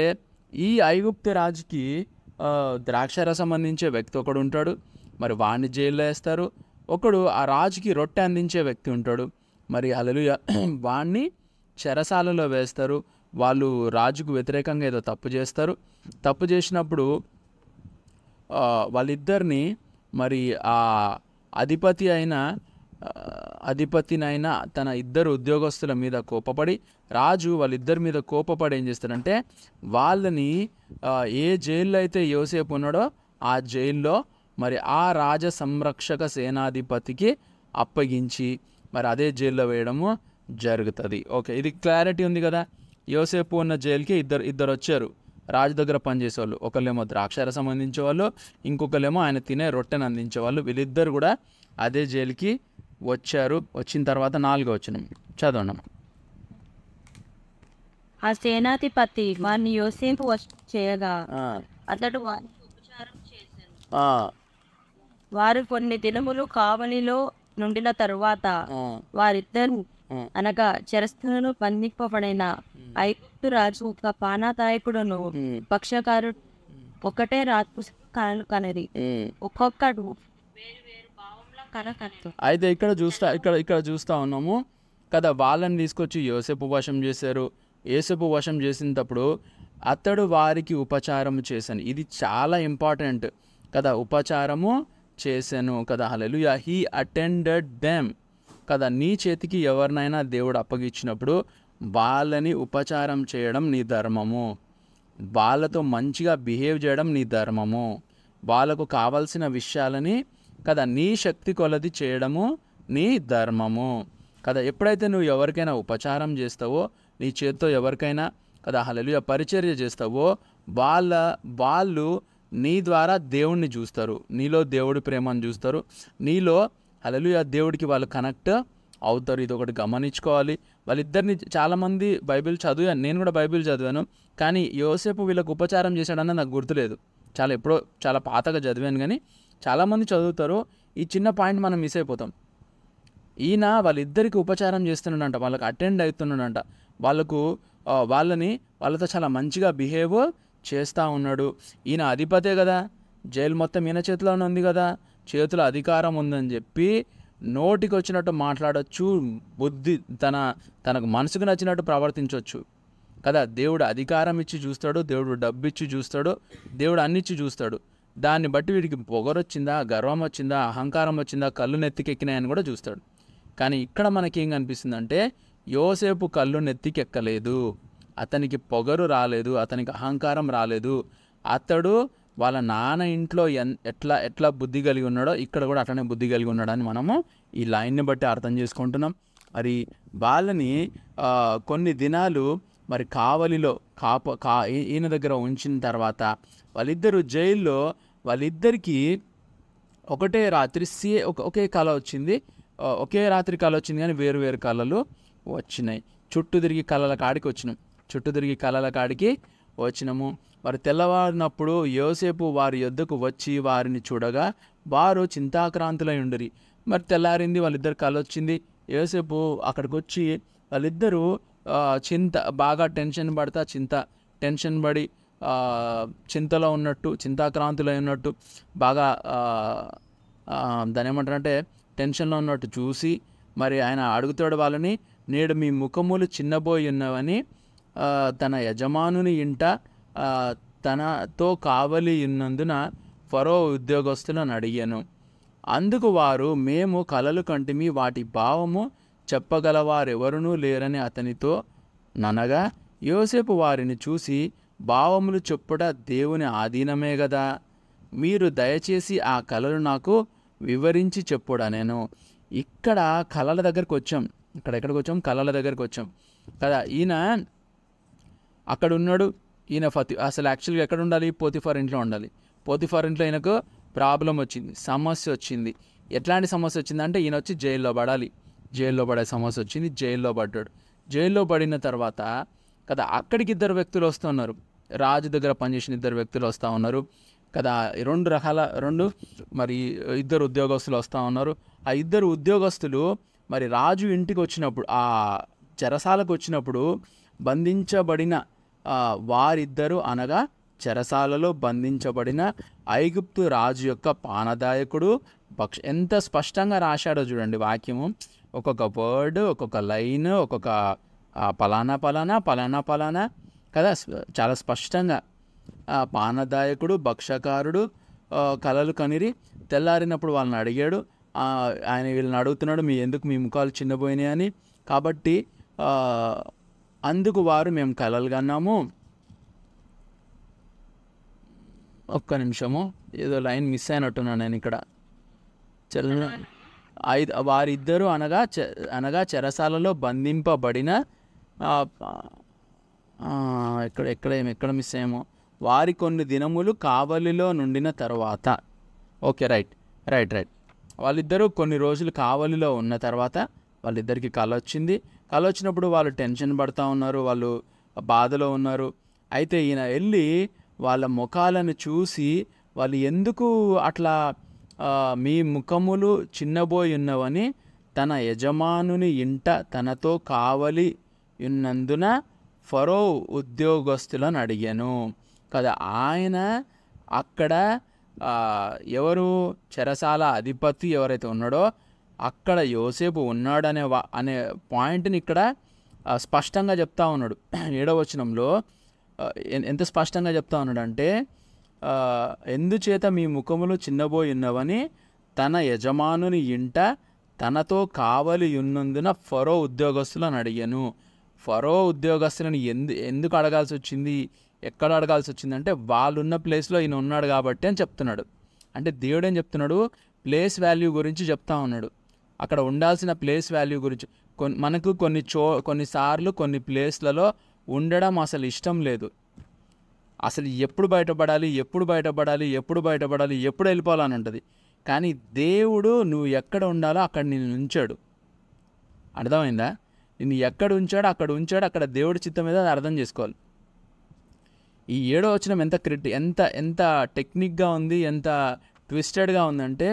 ఈ ఐగుప్తు రాజుకి ద్రాక్షరసం అందించే వ్యక్తి ఒకడు ఉంటాడు. మరి వాడిని జైల్లో వేస్తారు, ఒకడు ఆ రాజుకి రొట్టె అందించే వ్యక్తి ఉంటాడు. మరి హల్లెలూయా వాణ్ణి చెరసాలలో వేస్తారు. వాళ్ళు రాజుకు వ్యతిరేకంగా ఏదో తప్పు చేస్తారు. తప్పు చేసినప్పుడు వాళ్ళిద్దరిని మరి ఆ అధిపతినైనా తన ఇద్దరు ఉద్యోగస్తుల మీద కోపపడి రాజు వాళ్ళిద్దరి మీద కోపపడి ఏం చేస్తాడంటే వాళ్ళని ఏ జైల్లో అయితే యోసేపు ఉన్నాడో ఆ జైల్లో మరి ఆ రాజ సంరక్షక సేనాధిపతికి అప్పగించి మరి అదే జైల్లో వేయడము జరుగుతుంది. ఓకే, ఇది క్లారిటీ ఉంది కదా. యోసేపు ఉన్న జైలుకి ఇద్దరు వచ్చారు రాజు దగ్గర పనిచేసేవాళ్ళు. ఒకళ్ళేమో ద్రాక్షారసం అందించేవాళ్ళు, ఇంకొకళ్ళేమో ఆయన తినే రొట్టెను అందించేవాళ్ళు. వీళ్ళిద్దరు కూడా అదే జైలుకి వచ్చారు. వచ్చిన తర్వాత 4వ వచనం చదవండి. ఆ సేనాధిపతి వారిని యోసేపు చేయగా అతడు వారిని ఉపచారం చేశాను. వారు కొన్ని దినములు కావలిలో నుండిన తరువాత వారిద్దరు అనగా చెరస్థులను బంధింపబడిన ఐగుప్తు రాజు ఒక పానాదాయకుడును పక్షకారుడు ఒకటే రాత్రి కలలు కనది, ఒక్కొక్కడు వేరు వేరు భావంలో కల కనదు. అయితే ఇక్కడ చూస్తా ఉన్నాము కదా, వాళ్ళని తీసుకొచ్చి యోసేపు వశం చేశారు. యోసేపు వశం చేసినప్పుడు అతడు వారికి ఉపచారం చేశాను. ఇది చాలా ఇంపార్టెంట్ కదా, ఉపచారము చేశాను కదా. హల్లెలూయా, హీ అటెండెడ్ దెమ్ కదా. నీ చేతికి ఎవరినైనా దేవుడు అప్పగించినప్పుడు వాళ్ళని ఉపచారం చేయడం నీ ధర్మము, వాళ్ళతో మంచిగా బిహేవ్ చేయడం నీ ధర్మము, వాళ్ళకు కావాల్సిన విషయాలని కదా నీ శక్తి కొలది చేయడము నీ ధర్మము కదా. ఎప్పుడైతే నువ్వు ఎవరికైనా ఉపచారం చేస్తావో, నీ చేత్తో ఎవరికైనా కదా హల్లెలూయా పరిచర్య చేస్తావో వాళ్ళు నీ ద్వారా దేవుణ్ణి చూస్తారు, నీలో దేవుడి ప్రేమను చూస్తారు, నీలో హల్లెలూయా దేవుడికి వాళ్ళు కనెక్ట్ అవుతారు. ఇది ఒకటి గమనించుకోవాలి. వాళ్ళిద్దరిని చాలామంది బైబిల్ చదివాను, నేను కూడా బైబిల్ చదివాను, కానీ యోసేపు వీళ్ళకు ఉపచారం చేశాడన్న నాకు గుర్తులేదు. చాలా పాతగా చదివాను, కానీ చాలామంది చదువుతారు. ఈ చిన్న పాయింట్ మనం మిస్ అయిపోతాం. ఈయన వాళ్ళిద్దరికి ఉపచారం చేస్తున్నాడంట, వాళ్ళకి అటెండ్ అవుతున్నాడంట, వాళ్ళతో చాలా మంచిగా బిహేవ్ చేస్తూ ఉన్నాడు. ఈయన అధిపతే కదా, జైలు మొత్తం ఈయన చేతిలోనే ఉంది కదా, చేతిలో అధికారం ఉందని చెప్పి నోటికి వచ్చినట్టు మాట్లాడచ్చు, బుద్ధి తనకు మనసుకు నచ్చినట్టు ప్రవర్తించవచ్చు కదా. దేవుడు అధికారం ఇచ్చి చూస్తాడు, దేవుడు డబ్బు ఇచ్చి చూస్తాడు, దేవుడు అన్నిచ్చి చూస్తాడు. దాన్ని బట్టి వీడికి పొగరొచ్చిందా, గర్వం వచ్చిందా, అహంకారం వచ్చిందా, కళ్ళు నెత్తికెక్కినాయని కూడా చూస్తాడు. కానీ ఇక్కడ మనకేం కనిపిస్తుందంటే యోసేపు కళ్ళు నెత్తికెక్కలేదు, అతనికి పొగరు రాలేదు, అతనికి అహంకారం రాలేదు. అతడు వాళ్ళ నాన్న ఇంట్లో ఎట్లా బుద్ధి కలిగి ఉన్నాడో ఇక్కడ కూడా అట్లనే బుద్ధి కలిగి ఉన్నాడని మనము ఈ లైన్ని బట్టి అర్థం చేసుకుంటున్నాం. మరి వాళ్ళని కొన్ని దినాలు మరి కావలిలో ఈయన దగ్గర ఉంచిన తర్వాత వాళ్ళిద్దరు జైల్లో, వాళ్ళిద్దరికీ ఒకటే రాత్రి ఒకే కళ వచ్చింది. ఒకే రాత్రి కళ వచ్చింది, కానీ వేరు వేరు కళలు వచ్చినాయి. చుట్టూ తిరిగి కళల కాడికి వచ్చినాము. వారు తెల్లవారినప్పుడు యోసేపు వారి యొద్దకు వచ్చి వారిని చూడగా వారు చింతాక్రాంతులై ఉండిరి. మరి తెల్లారింది, వాళ్ళిద్దరు కళ వచ్చింది. యోసేపు అక్కడికి వచ్చి వాళ్ళిద్దరూ బాగా టెన్షన్ పడి చింతలో ఉన్నట్టు, చింతాక్రాంతులై ఉన్నట్టు, బాగా దాని ఏమంటారంటే టెన్షన్లో ఉన్నట్టు చూసి మరి ఆయన అడుగుతాడు వాళ్ళని, నేడు మీ ముఖములు చిన్నబోయి ఉన్నవని తన యజమానుని ఇంట తనతో కావలి ఉన్నందున ఫరో ఉద్యోగస్తులను అడిగాను. అందుకు వారు, మేము కలలు కంటిమి, వాటి భావము చెప్పగలవారెవరునూ లేరని అతనితో ననగా, యోసేపు వారిని చూసి, భావములు చెప్పుట దేవుని ఆధీనమే గదా, మీరు దయచేసి ఆ కలలు నాకు వివరించి చెప్పుడా. నేను ఇక్కడ కళల దగ్గరికి వచ్చాం, కళల దగ్గరికి వచ్చాం కదా. ఈయన అక్కడ ఉన్నాడు, ఈయన అసలు యాక్చువల్గా ఎక్కడ ఉండాలి? పోతిఫర్ ఇంట్లో ఉండాలి. పోతిఫర్ ఇంట్లో ఈయనకు ప్రాబ్లం వచ్చింది, సమస్య వచ్చింది. ఎట్లాంటి సమస్య వచ్చిందంటే ఈయన వచ్చి జైల్లో పడాలి, జైల్లో పడే సమస్య వచ్చింది. జైల్లో పడ్డాడు. జైల్లో పడిన తర్వాత కదా అక్కడికి ఇద్దరు వ్యక్తులు వస్తున్నారు, రాజు దగ్గర పనిచేసిన ఇద్దరు వ్యక్తులు వస్తూ ఉన్నారు కదా. ఇద్దరు ఉద్యోగస్తులు వస్తూ ఉన్నారు. ఆ ఇద్దరు ఉద్యోగస్తులు మరి రాజు ఇంటికి వచ్చినప్పుడు, ఆ చెరసాలకు వచ్చినప్పుడు బంధించబడిన వారిద్దరు అనగా చెరసాలలో బంధించబడిన ఐగుప్తు రాజు యొక్క పానదాయకుడు ఎంత స్పష్టంగా రాశాడో చూడండి వాక్యము. ఒక్కొక్క వర్డ్, ఒక్కొక్క లైన్, ఒక్కొక్క పలానా పలానా పలానా పలానా కదా, చాలా స్పష్టంగా. పానదాయకుడు, భక్షకారుడు కలలు కనిరి. తెల్లారినప్పుడు వాళ్ళని అడిగాడు. ఆయన వీళ్ళని అడుగుతున్నాడు, ఎందుకు మీ ముఖాలు చిన్నపోయినాయి అని. కాబట్టి అందుకు వారు, మేము కలలు కన్నాము. ఒక్క నిమిషము, ఏదో లైన్ మిస్ అయినట్టున్నాను నేను ఇక్కడ. వారిద్దరూ అనగా చెరసాలలో బంధింపబడిన ఎక్కడ మిస్ అయ్యామో, వారి కొన్ని దినములు కావలిలో నుండిన తర్వాత. Okay, right. వాళ్ళిద్దరూ కొన్ని రోజులు కావలిలో ఉన్న తర్వాత వాళ్ళిద్దరికి కళ వచ్చింది. కళ వచ్చినప్పుడు వాళ్ళు టెన్షన్ పడుతూ ఉన్నారు, వాళ్ళు బాధలో ఉన్నారు. అయితే ఈయన వెళ్ళి వాళ్ళ ముఖాలను చూసి, వాళ్ళు ఎందుకు అట్లా మీ ముఖములు చిన్నబోయి ఉన్నవని తన యజమానుని ఇంట తనతో కావలి ఉన్నందున ఫరో ఉద్యోగస్తులను అడిగాను కదా. ఆయన అక్కడ ఎవరు చెరసాల అధిపతి ఎవరైతే ఉన్నాడో అక్కడ యోసేపు ఉన్నాడనే అనే పాయింట్ని ఇక్కడ స్పష్టంగా చెప్తా ఉన్నాడు. 7వ వచనంలో ఎంత స్పష్టంగా చెప్తా ఉన్నాడంటే, ఎందుచేత మీ ముఖములు చిన్నబోయి ఉన్నవని తన యజమానుని ఇంట తనతో కావలి ఉన్నందున ఫరో ఉద్యోగస్తులను అడిగాను. ఫరో ఉద్యోగస్తులను ఎందుకు అడగాల్సి వచ్చింది, ఎక్కడ అడగాల్సి వచ్చిందంటే వాళ్ళు ఉన్న ప్లేస్లో ఈయన ఉన్నాడు కాబట్టి అని చెప్తున్నాడు. అంటే దేవుడు ఏం చెప్తున్నాడు, ప్లేస్ వాల్యూ గురించి చెప్తా ఉన్నాడు. అక్కడ ఉండాల్సిన ప్లేస్ వాల్యూ గురించి. మనకు కొన్నిసార్లు కొన్ని ప్లేస్లలో ఉండడం అసలు ఇష్టం లేదు. అసలు ఎప్పుడు బయటపడాలి, ఎప్పుడు వెళ్ళిపోవాలని ఉంటుంది. కానీ దేవుడు నువ్వు ఎక్కడ ఉండాలో అక్కడ నిన్ను ఉంచాడు. అర్థమైందా? నిన్ను ఎక్కడ ఉంచాడో అక్కడ ఉంచాడు. అక్కడ దేవుడి చిత్తం మీద అర్థం చేసుకోవాలి. ఈ 7వ వచనం ఎంత టెక్నిక్గా ఉంది, ఎంత ట్విస్టెడ్గా ఉందంటే,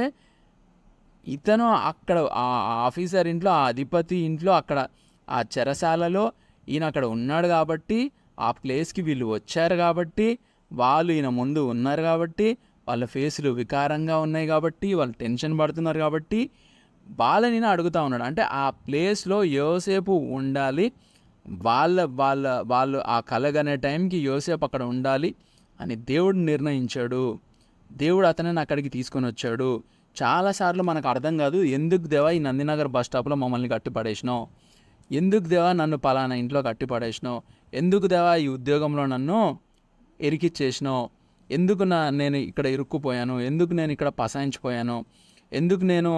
ఇతను అక్కడ ఆ ఆఫీసర్ ఇంట్లో, ఆ అధిపతి ఇంట్లో, అక్కడ ఆ చెరసాలలో ఈయన అక్కడ ఉన్నాడు కాబట్టి, ఆ ప్లేస్కి వీళ్ళు వచ్చారు కాబట్టి, వాళ్ళు ఈయన ముందు ఉన్నారు కాబట్టి, వాళ్ళ ఫేసులు వికారంగా ఉన్నాయి కాబట్టి, వాళ్ళు టెన్షన్ పడుతున్నారు కాబట్టి వాళ్ళని అడుగుతూ ఉన్నాడు. అంటే ఆ ప్లేస్లో యోసేపు ఉండాలి, వాళ్ళు ఆ కలగనే టైంకి యోసేపు అక్కడ ఉండాలి అని దేవుడు నిర్ణయించాడు. దేవుడు అతనిని అక్కడికి తీసుకొని వచ్చాడు. చాలాసార్లు మనకు అర్థం కాదు, ఎందుకు దేవా ఈ నందినగర్ బస్ స్టాప్లో మమ్మల్ని కట్టిపడేసినావు, ఎందుకు దేవా నన్ను పలానా ఇంట్లో కట్టిపడేసినావు, ఎందుకు దేవా ఈ ఉద్యోగంలో నన్ను ఇరికిచ్చేసినావు, ఎందుకు నేను ఇక్కడ ఇరుక్కుపోయాను, ఎందుకు నేను ఇక్కడ పసాయించిపోయాను, ఎందుకు నేను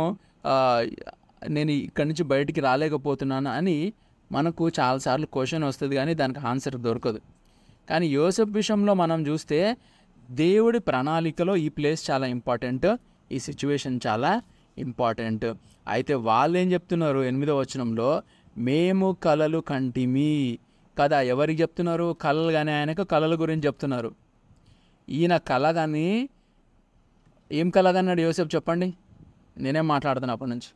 ఇక్కడి నుంచి బయటికి రాలేకపోతున్నాను అని మనకు చాలాసార్లు క్వశ్చన్ వస్తుంది, కానీ దానికి ఆన్సర్ దొరకదు. కానీ యోసేపు విషయంలో మనం చూస్తే దేవుడి ప్రణాళికలో ఈ ప్లేస్ చాలా ఇంపార్టెంట్, ఈ సిచ్యువేషన్ చాలా ఇంపార్టెంట్. అయితే వాళ్ళు ఏం చెప్తున్నారు 8వ వచనంలో, మేము కలలు కంటిమి కదా. ఎవరికి చెప్తున్నారు? కలలు కానీ, ఆయనకు కలల గురించి చెప్తున్నారు. ఈయన కల కానీ, ఏం కల కన్నాడు యోసేపు చెప్పండి, నేనేం మాట్లాడుతున్నా అప్పటి నుంచి.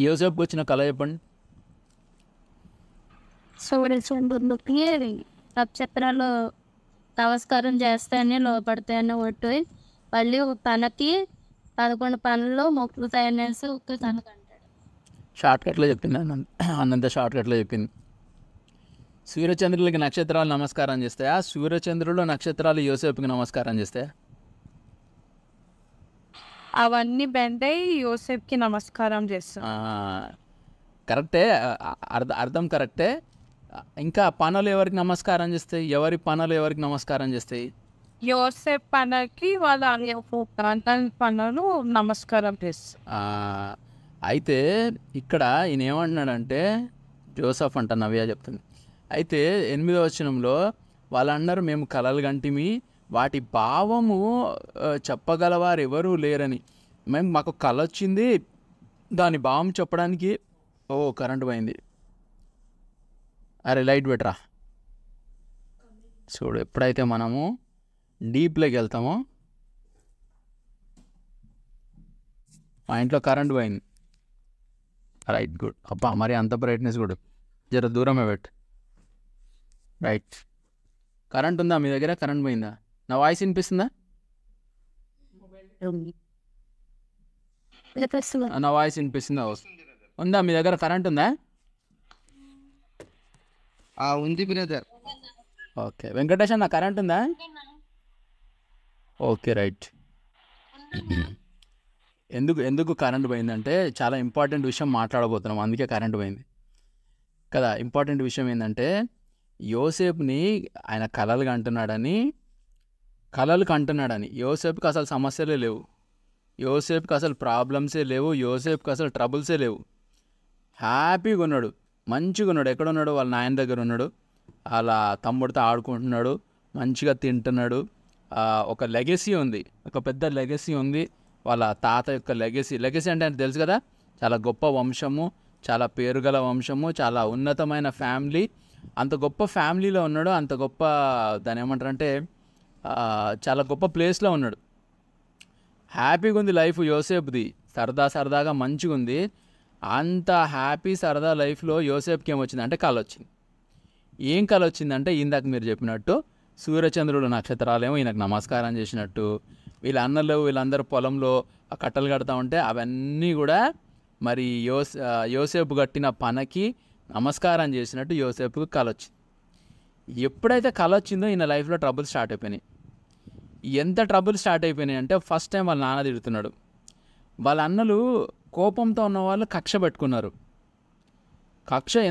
యోసేపుకి వచ్చిన కళ చెప్పండి. నక్షత్రాలు నమస్కారం చేస్తాయని లోపడతాయని ఒట్టు, మళ్ళీ తనకి 11 పనులు మొక్కుతాయనేసి ఒక్క తనకు అంటాడు. షార్ట్కట్లో చెప్పింది, అన్నంత షార్ట్కట్లో చెప్పింది. సూర్యచంద్రులకి నక్షత్రాలు నమస్కారం చేస్తాయా? సూర్యచంద్రులు నక్షత్రాలు యోసేపుకి నమస్కారం చేస్తాయా? అవన్నీ బెండై యోసేపుకి నమస్కారం చేస్తాం. కరెక్టే, అర్థం కరెక్టే. ఇంకా పనులు ఎవరికి నమస్కారం చేస్తాయి? ఎవరి పనులు ఎవరికి నమస్కారం చేస్తాయి? యోసేపు పనులకి వాళ్ళ పనులు నమస్కారం చేస్తాయి. అయితే ఇక్కడ ఈయన ఏమంటున్నాడంటే, జోసఫ్ అంట, నవ్య చెప్తుంది. అయితే 8వ వచనంలో వాళ్ళందరూ మేము కలలు కంటిమి, వాటి భావము చెప్పగలవారు ఎవరూ లేరని. మాకు కళ వచ్చింది, దాని భావం చెప్పడానికి. కరెంట్ పోయింది. అరే లైట్ పెట్టరా. చూడు, ఎప్పుడైతే మనము డీప్లోకి వెళ్తామో, మా ఇంట్లో కరెంట్ పోయింది. Right, good. అబ్బా, మరి అంత బ్రైట్నెస్ కూడా జర దూరమే పెట్టు. రైట్, కరెంట్ ఉందా మీ దగ్గర? కరెంట్ పోయిందా? నా వాయిస్ వినిపిస్తుందా? నా వాయిస్ వినిపిస్తుందా? ఉందా మీ దగ్గర కరెంట్ ఉందా? ఉంది బ్రదర్. ఓకే వెంకటేష్ అన్న కరెంట్ ఉందా? Okay right. ఎందుకు కరెంట్ పోయిందంటే చాలా ఇంపార్టెంట్ విషయం మాట్లాడబోతున్నాం, అందుకే కరెంట్ పోయింది కదా. ఇంపార్టెంట్ విషయం ఏంటంటే యోసేపుని ఆయన కలలు కంటున్నాడని. యోసేపుకి అసలు సమస్యలే లేవు, యోసేపుకి అసలు ప్రాబ్లమ్సే లేవు, యోసేపుకి అసలు ట్రబుల్సే లేవు. హ్యాపీగా ఉన్నాడు, మంచిగా ఉన్నాడు. ఎక్కడున్నాడు? వాళ్ళ నాయన దగ్గర ఉన్నాడు, వాళ్ళ తమ్ముడితో ఆడుకుంటున్నాడు, మంచిగా తింటున్నాడు. ఒక లెగసీ ఉంది, ఒక పెద్ద లెగసీ ఉంది, వాళ్ళ తాత యొక్క లెగసీ అంటే తెలుసు కదా, చాలా గొప్ప వంశము, చాలా పేరుగల వంశము, చాలా ఉన్నతమైన ఫ్యామిలీ. అంత గొప్ప ఫ్యామిలీలో ఉన్నాడు, అంత గొప్ప దాని ఏమంటారంటే చాలా గొప్ప ప్లేస్లో ఉన్నాడు. హ్యాపీగా ఉంది లైఫ్ యోసేపుది, సరదాగా మంచిగా ఉంది. అంత హ్యాపీ సరదా లైఫ్లో యోసేపుకి ఏమొచ్చింది అంటే కళ వచ్చింది. ఏం కళ వచ్చిందంటే ఇందాక మీరు చెప్పినట్టు సూర్యచంద్రుడు నక్షత్రాలేమో ఈయనకు నమస్కారం చేసినట్టు, వీళ్ళందరూ పొలంలో కట్టలు కడతా ఉంటే అవన్నీ కూడా మరి యోసేపు కట్టిన పనకి నమస్కారం చేసినట్టు యోసేపుకి కళ వచ్చింది. ఎప్పుడైతే కళ వచ్చిందో ఈయన లైఫ్లో ట్రబుల్ స్టార్ట్ అయిపోయినాయి. ఎంత ట్రబుల్ స్టార్ట్ అయిపోయినాయి అంటే ఫస్ట్ టైం వాళ్ళ నాన్న తిడుతున్నాడు. వాళ్ళ అన్నలు కోపంతో ఉన్న వాళ్ళు కక్ష పెట్టుకున్నారు.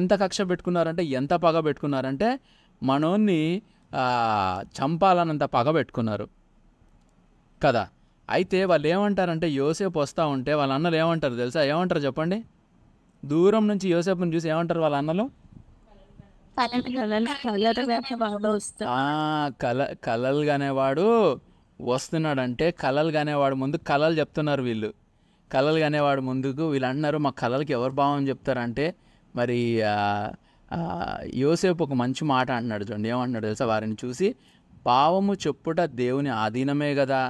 ఎంత కక్ష పెట్టుకున్నారంటే, ఎంత పగ పెట్టుకున్నారంటే మనోన్ని చంపాలన్నంత పగ పెట్టుకున్నారు కదా. అయితే వాళ్ళు ఏమంటారంటే యోసేపు వస్తూ ఉంటే వాళ్ళ అన్నలు ఏమంటారు తెలుసా? ఏమంటారు చెప్పండి? దూరం నుంచి యోసేపుని చూసి ఏమంటారు వాళ్ళ అన్నలు? కలలు కనేవాడు వస్తున్నాడంటే, కలలు కనేవాడు ముందు కలలు చెప్తున్నారు వీళ్ళు. కలలు కనేవాడు ముందుకు వీళ్ళు అంటున్నారు, మా కలలకి ఎవరు భావం చెప్తారంటే మరి యోసేపు ఒక మంచి మాట అంటున్నాడు చూడండి. ఏమంటున్నాడు తెలుసా? వారిని చూసి, భావము చెప్పుట దేవుని ఆధీనమే కదా,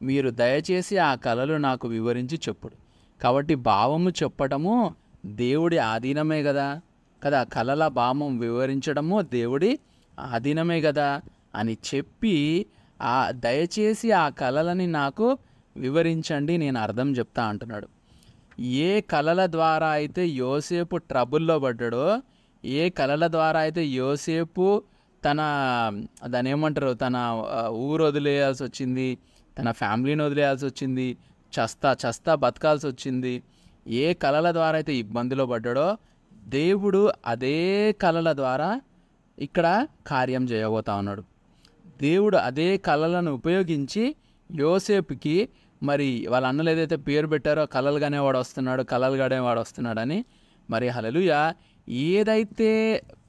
మీరు దయచేసి ఆ కలలు నాకు వివరించి చెప్పుడు. కాబట్టి భావము చెప్పటము దేవుడి ఆధీనమే కదా, కలల భావం వివరించడము దేవుడి ఆధీనమే కదా అని చెప్పి, దయచేసి ఆ కలలని నాకు వివరించండి, నేను అర్థం చెప్తా అంటున్నాడు. ఏ కలల ద్వారా అయితే యోసేపు ట్రబుల్లో పడ్డాడో, ఏ కలల ద్వారా అయితే యోసేపు దాన్ని ఏమంటారు, తన ఊరు వదిలేయాల్సి వచ్చింది, తన ఫ్యామిలీని వదిలేయాల్సి వచ్చింది, చస్తా బతకాల్సి వచ్చింది, ఏ కలల ద్వారా అయితే ఇబ్బందిలో పడ్డాడో దేవుడు అదే కలల ద్వారా ఇక్కడ కార్యం చేయబోతా ఉన్నాడు. దేవుడు అదే కలలను ఉపయోగించి యోసేపుకి మరి వాళ్ళ అన్నలు ఏదైతే పేరు పెట్టారో కలలు కనేవాడు వస్తున్నాడని, మరి హల్లెలూయా, ఏదైతే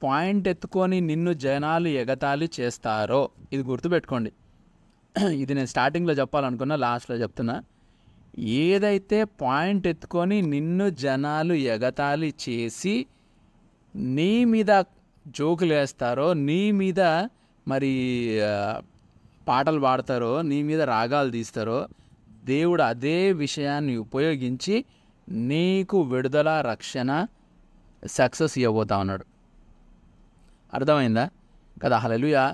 పాయింట్ ఎత్తుకొని నిన్ను జనాలు ఎగతాళి చేస్తారో, ఇది గుర్తుపెట్టుకోండి. ఇది నేను స్టార్టింగ్లో చెప్పాలనుకున్నా, లాస్ట్లో చెప్తున్నా. ఏదైతే పాయింట్ ఎత్తుకొని నిన్ను జనాలు ఎగతాళి చేసి నీ మీద జోకులు వేస్తారో, నీ మీద మరి పాటలు పాడతారో, నీ మీద రాగాలు తీస్తారో, దేవుడు అదే విషయాన్ని ఉపయోగించి నీకు విడుదల, రక్షణ, సక్సెస్ ఇవ్వబోతా ఉన్నాడు. అర్థమైందా కదా? హల్లెలూయా.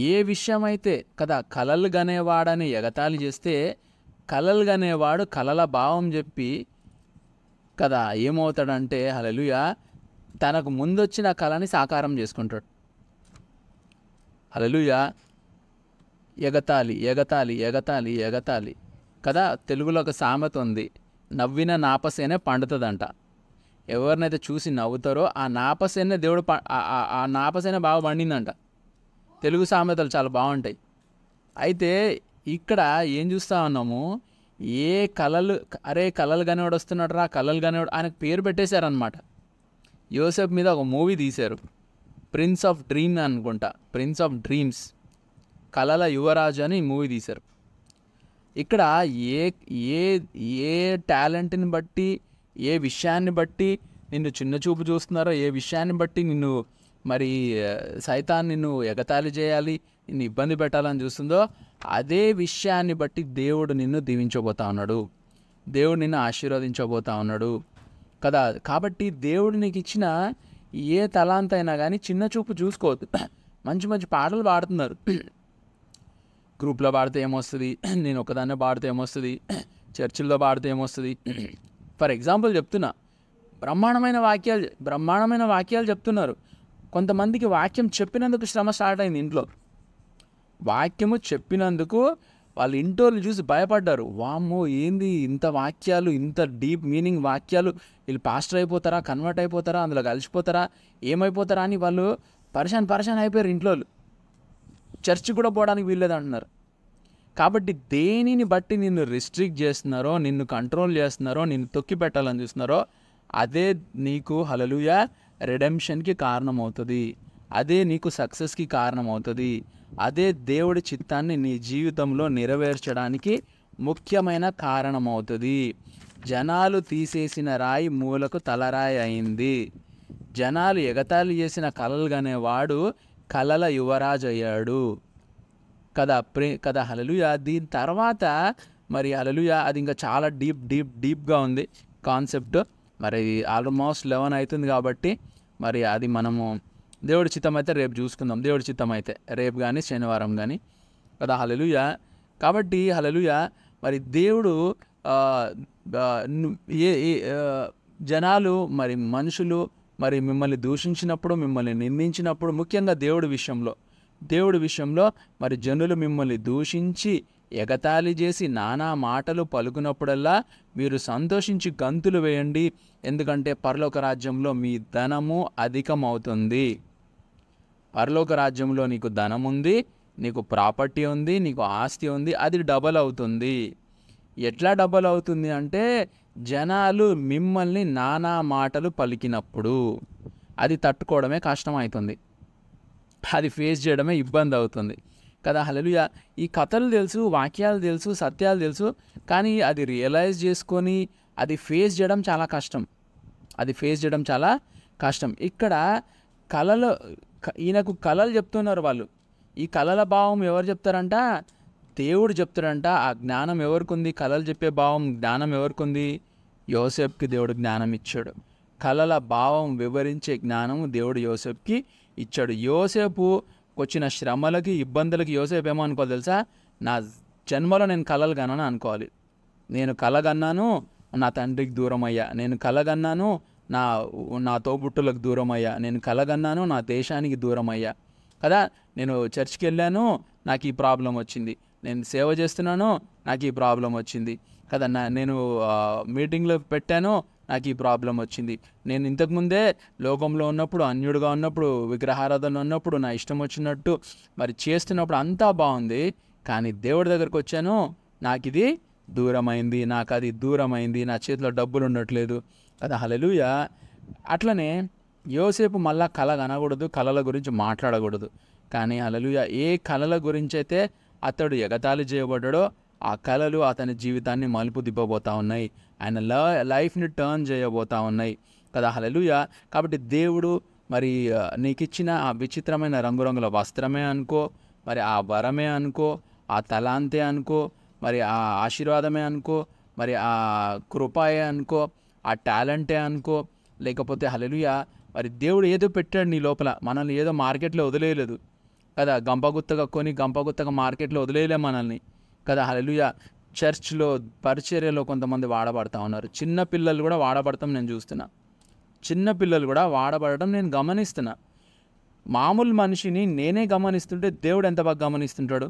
ఏ విషయమైతే కదా కలలు గనేవాడని ఎగతాళి చేస్తే, కలలు గనేవాడు కలల భావం చెప్పి కదా ఏమవుతాడంటే, హల్లెలూయా, తనకు ముందొచ్చిన కళని సాకారం చేసుకుంటాడు. హల్లెలూయా. ఎగతాళి కదా. తెలుగులో ఒక సామెత ఉంది, నవ్విన నాపసేనే పండుతుందంట. ఎవరినైతే చూసి నవ్వుతారో ఆ నాపసేనే దేవుడు ఆ నాపసేనే బాగా పండిందంట. తెలుగు సామెతలు చాలా బాగుంటాయి. అయితే ఇక్కడ ఏం చూస్తూ ఉన్నాము, ఏ కలలు కనేవాడు వస్తున్నాడు రా, కలలు కనేవాడు, ఆయనకు పేరు పెట్టేశారనమాట. యోసేపు మీద ఒక మూవీ తీశారు, ప్రిన్స్ ఆఫ్ డ్రీమ్ అనుకుంటా, ప్రిన్స్ ఆఫ్ డ్రీమ్స్, కలల యువరాజు అని మూవీ తీశారు. ఇక్కడ ఏ టాలెంట్ని బట్టి, ఏ విషయాన్ని బట్టి నిన్ను చిన్న చూపు చూస్తున్నారో, ఏ విషయాన్ని బట్టి నిన్ను మరి సైతాన్ నిన్ను ఎగతాళి చేయాలి, నిన్ను ఇబ్బంది పెట్టాలని చూస్తుందో, అదే విషయాన్ని బట్టి దేవుడు నిన్ను దీవించబోతా ఉన్నాడు, దేవుడు నిన్ను ఆశీర్వదించబోతా ఉన్నాడు కదా. కాబట్టి దేవుడు నీకు ఇచ్చిన ఏ తలాంత్ అయినా కానీ చిన్న చూపు చూసుకోవద్దు. మంచి మంచి పాటలు పాడుతున్నారు. గ్రూప్లో పాడితే ఏమొస్తుంది, నేను ఒకదాన్నే పాడితే ఏమొస్తుంది, చర్చిల్లో పాడితే ఏమొస్తుంది. ఫర్ ఎగ్జాంపుల్ చెప్తున్నా, బ్రహ్మాండమైన వాక్యాలు చెప్తున్నారు. కొంతమందికి వాక్యం చెప్పినందుకు శ్రమ స్టార్ట్ అయింది ఇంట్లో. వాక్యము చెప్పినందుకు వాళ్ళు ఇంటోళ్ళు చూసి భయపడ్డారు. వామ్మో ఏంది ఇంత వాక్యాలు, ఇంత డీప్ మీనింగ్ వాక్యాలు, వీళ్ళు పాస్టర్ అయిపోతారా, కన్వర్ట్ అయిపోతారా, అందులో కలిసిపోతారా, ఏమైపోతారా అని వాళ్ళు పరేషాన్ అయిపోయారు ఇంట్లో. చర్చ్ కూడా పోవడానికి వీల్లేదు అంటున్నారు. కాబట్టి దేనిని బట్టి నిన్ను రిస్ట్రిక్ట్ చేస్తున్నారో, నిన్ను కంట్రోల్ చేస్తున్నారో, నిన్ను తొక్కి పెట్టాలని చూస్తున్నారో అదే నీకు హల్లెలూయా రెడెంప్షన్కి కారణమవుతుంది. అదే నీకు సక్సెస్కి కారణమవుతుంది. అదే దేవుడి చిత్తాన్ని నీ జీవితంలో నెరవేర్చడానికి ముఖ్యమైన కారణమవుతుంది. జనాలు తీసేసిన రాయి మూలకు తలరాయి అయింది. జనాలు ఎగతాళి చేసిన కలలు కనేవాడు కలల యువరాజు అయ్యాడు కదా హల్లెలూయా. దీని తర్వాత మరి హల్లెలూయా అది ఇంకా చాలా డీప్గా ఉంది కాన్సెప్ట్. మరి ఆల్మోస్ట్ 11 అవుతుంది కాబట్టి మరి అది మనము దేవుడి చిత్తం అయితే రేపు చూసుకుందాం. దేవుడి చిత్తం అయితే రేపు కానీ శనివారం కానీ కదా హల్లెలూయా. కాబట్టి హల్లెలూయా మరి దేవుడు జనాలు మరి మనుషులు మరి మిమ్మల్ని దూషించినప్పుడు, మిమ్మల్ని నిందించినప్పుడు, ముఖ్యంగా దేవుడి విషయంలో మరి జనులు మిమ్మల్ని దూషించి ఎగతాళి చేసి నానా మాటలు పలుకున్నప్పుడల్లా మీరు సంతోషించి గంతులు వేయండి. ఎందుకంటే పరలోక రాజ్యంలో మీ ధనము అధికమవుతుంది. పరలోక రాజ్యంలో నీకు ధనం ఉంది, నీకు ప్రాపర్టీ ఉంది, నీకు ఆస్తి ఉంది, అది డబల్ అవుతుంది. ఎట్లా డబల్ అవుతుంది అంటే జనాలు మిమ్మల్ని నానా మాటలు పలికినప్పుడు అది తట్టుకోవడమే కష్టమవుతుంది, అది ఫేస్ చేయడమే ఇబ్బంది అవుతుంది కదా హల్లెలూయా. ఈ కథలు తెలుసు, వాక్యాలు తెలుసు, సత్యాలు తెలుసు, కానీ అది రియలైజ్ చేసుకొని అది ఫేస్ చేయడం చాలా కష్టం. ఇక్కడ ఈయనకు కళలు చెప్తున్నారు వాళ్ళు. ఈ కళల భావం ఎవరు చెప్తారంట? దేవుడు చెప్తాడంట. ఆ జ్ఞానం ఎవరికి ఉంది? కళలు చెప్పే భావం, జ్ఞానం ఎవరికి ఉంది? యోసేపుకి దేవుడు జ్ఞానం ఇచ్చాడు. కళల భావం వివరించే జ్ఞానం దేవుడు యోసేపుకి ఇచ్చాడు. యోసేపు వచ్చిన శ్రమలకి, ఇబ్బందులకి యోసేపు ఏమో అనుకోవాలి తెలుసా? నా జన్మలో నేను కళలు కన్నాను అనుకోవాలి. నేను కలగన్నాను నా తండ్రికి దూరం అయ్యా, నేను కలగన్నాను నా తోబుట్టులకు దూరం అయ్యా, నేను కలగన్నాను నా దేశానికి దూరం అయ్యా కదా. నేను చర్చ్కి వెళ్ళాను, నాకు ఈ ప్రాబ్లం వచ్చింది. నేను సేవ చేస్తున్నాను, నాకు ఈ ప్రాబ్లం వచ్చింది కదా. నేను మీటింగ్లో పెట్టాను, నాకు ఈ ప్రాబ్లం వచ్చింది. నేను ఇంతకుముందే లోకంలో ఉన్నప్పుడు, అన్యుడిగా ఉన్నప్పుడు, విగ్రహారాధన ఉన్నప్పుడు, నా ఇష్టం వచ్చినట్టు మరి చేస్తున్నప్పుడు అంతా బాగుంది. కానీ దేవుడి దగ్గరకు వచ్చాను, నాకు ఇది దూరమైంది, నాకు అది దూరమైంది, నా చేతిలో డబ్బులు ఉండట్లేదు కదా హల్లెలూయా. అట్లనే యోసేపు మళ్ళా కళ కనకూడదు, కళల గురించి మాట్లాడకూడదు. కానీ హల్లెలూయా ఏ కళల గురించి అయితే అతడు ఎగతాళి చేయబడ్డాడో ఆ కళలు అతని జీవితాన్ని మలుపు తిప్పబోతూ ఉన్నాయి, ఆయన లైఫ్ని టర్న్ చేయబోతూ ఉన్నాయి కదా హల్లెలూయా. కాబట్టి దేవుడు మరి నీకు ఇచ్చిన ఆ విచిత్రమైన రంగురంగుల వస్త్రమే అనుకో, మరి ఆ వరమే అనుకో, ఆ తలాంతే అనుకో, మరి ఆ ఆశీర్వాదమే అనుకో, మరి ఆ కృపయే అనుకో, ఆ టాలెంటే అనుకో, లేకపోతే హల్లెలూయా మరి దేవుడు ఏదో పెట్టాడు నీ లోపల. మనల్ని ఏదో మార్కెట్లో వదిలేయలేదు కదా, గంపగుత్తగా మార్కెట్లో వదిలేయలే మనల్ని కదా హల్లెలూయా. చర్చ్లో, పరిచర్యలో కొంతమంది వాడబడతా ఉన్నారు. చిన్న పిల్లలు కూడా వాడబడటం నేను చూస్తున్నా. చిన్న పిల్లలు కూడా వాడబడటం నేను గమనిస్తున్నా. మామూలు మనిషిని నేనే గమనిస్తుంటే దేవుడు ఎంత బాగా గమనిస్తుంటాడు.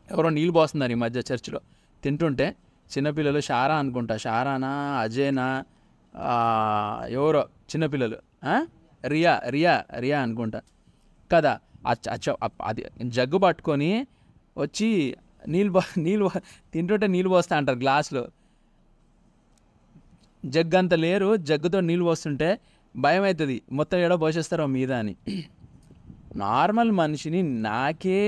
ఎవరో నీళ్ళు పోస్తున్నారు ఈ మధ్య చర్చిలో తింటుంటే, చిన్నపిల్లలు షారా అనుకుంటా, షారానా అజేనా ఎవరో చిన్నపిల్లలు, రియా అనుకుంటా కదా. అది జగ్గు పట్టుకొని వచ్చి నీళ్ళు తింటుంటే నీళ్ళు పోస్తా అంటారు గ్లాసులో. జగ్గు అంత లేరు, జగ్గుతో నీళ్ళు పోస్తుంటే భయం అవుతుంది, మొత్తం ఏడో పోసేస్తారో మీద అని. నార్మల్ మనిషిని నాకే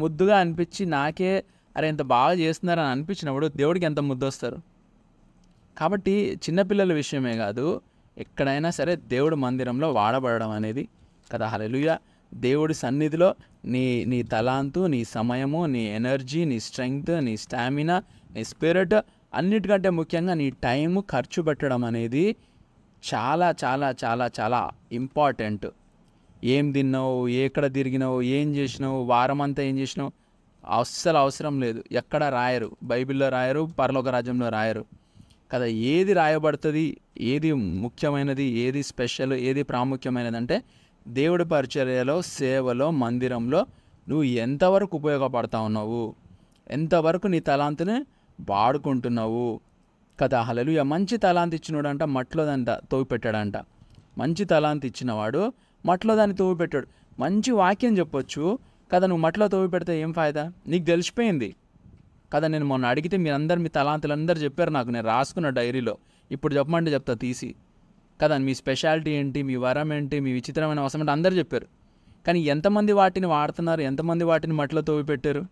ముద్దుగా అనిపించి, నాకే అరే ఎంత బాగా చేస్తున్నారని అనిపించినప్పుడు దేవుడికి ఎంత ముద్దు వస్తారు. కాబట్టి చిన్నపిల్లల విషయమే కాదు, ఎక్కడైనా సరే దేవుడి మందిరంలో వాడబడడం అనేది కదా హల్లెలూయా. దేవుడి సన్నిధిలో నీ తలాంతు, నీ సమయము, నీ ఎనర్జీ, నీ స్ట్రెంగ్త్, నీ స్టామినా, నీ స్పిరిట్, అన్నిటికంటే ముఖ్యంగా నీ టైము ఖర్చు పెట్టడం అనేది చాలా చాలా చాలా చాలా ఇంపార్టెంట్. ఏం తిన్నావు, ఎక్కడ తిరిగినావు, ఏం చేసినావు, వారం అంతా ఏం చేసినావు, అస్సలు అవసరం లేదు. ఎక్కడ రాయరు, బైబిల్లో రాయరు, పరలోక రాజ్యంలో రాయరు కదా. ఏది రాయబడుతుంది, ఏది ముఖ్యమైనది, ఏది స్పెషల్, ఏది ప్రాముఖ్యమైనది అంటే దేవుడి పరిచర్యలో, సేవలో, మందిరంలో నువ్వు ఎంతవరకు ఉపయోగపడతా ఉన్నావు, ఎంతవరకు నీ తలాంతుని వాడుకుంటున్నావు కదా. హల్లెలూయా. మంచి తలాంతి ఇచ్చినోడంట మట్లో దంట తోవి పెట్టాడంట. మంచి తలాంతి ఇచ్చినవాడు మట్లో దాన్ని తోవి పెట్టాడు. మంచి వాక్యం చెప్పొచ్చు కదా, నువ్వు మట్లో తోవి పెడితే ఏం ఫాయిదా? నీకు తెలిసిపోయింది కదా. నేను మొన్న అడిగితే మీరందరు మీ తలాంతులందరూ చెప్పారు నాకు, నేను రాసుకున్న డైరీలో. ఇప్పుడు చెప్పమంటే చెప్తా తీసి కదా. మీ స్పెషాలిటీ ఏంటి, మీ వరం ఏంటి, మీ విచిత్రమైన అవసరం అంటే అందరూ చెప్పారు. కానీ ఎంతమంది వాటిని వాడుతున్నారు, ఎంతమంది వాటిని మట్లో తోవి పెట్టారు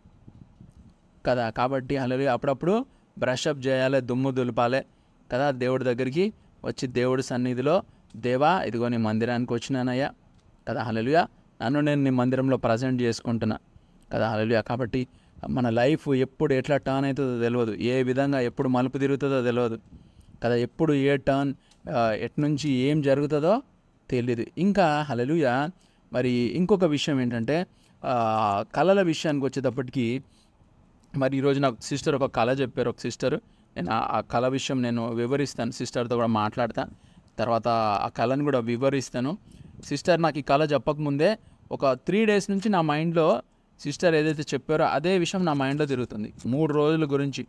కదా. కాబట్టి హల్లెలూయా. అప్పుడప్పుడు బ్రషప్ చేయాలి, దుమ్ము దులపాలి కదా. దేవుడి దగ్గరికి వచ్చి దేవుడి సన్నిధిలో, దేవా ఇదిగో నీ మందిరానికి వచ్చినానయ్యా కదా. హల్లెలూయా. నన్ను నేను నీ మందిరంలో ప్రజెంట్ చేసుకుంటున్నా కదా. హల్లెలూయా. కాబట్టి మన లైఫ్ ఎప్పుడు ఎట్లా టర్న్ అవుతుందో తెలియదు, ఏ విధంగా ఎప్పుడు మలుపు తిరుగుతుందో తెలియదు కదా. ఎప్పుడు ఏ టర్న్ ఎట్నుంచి ఏం జరుగుతుందో తెలియదు. ఇంకా హల్లెలూయా. మరి ఇంకొక విషయం ఏంటంటే కళల విషయానికి వచ్చేటప్పటికి, మరి ఈరోజు నాకు సిస్టర్ ఒక కళ చెప్పారు. ఒక సిస్టర్, నేను ఆ కళ విషయం నేను వివరిస్తాను, సిస్టర్తో కూడా మాట్లాడతా, తర్వాత ఆ కళను కూడా వివరిస్తాను. సిస్టర్ నాకు ఈ కళ చెప్పకముందే ఒక 3 days నుంచి నా మైండ్లో సిస్టర్ ఏదైతే చెప్పారో అదే విషయం నా మైండ్లో తిరుగుతుంది. 3 రోజుల గురించి,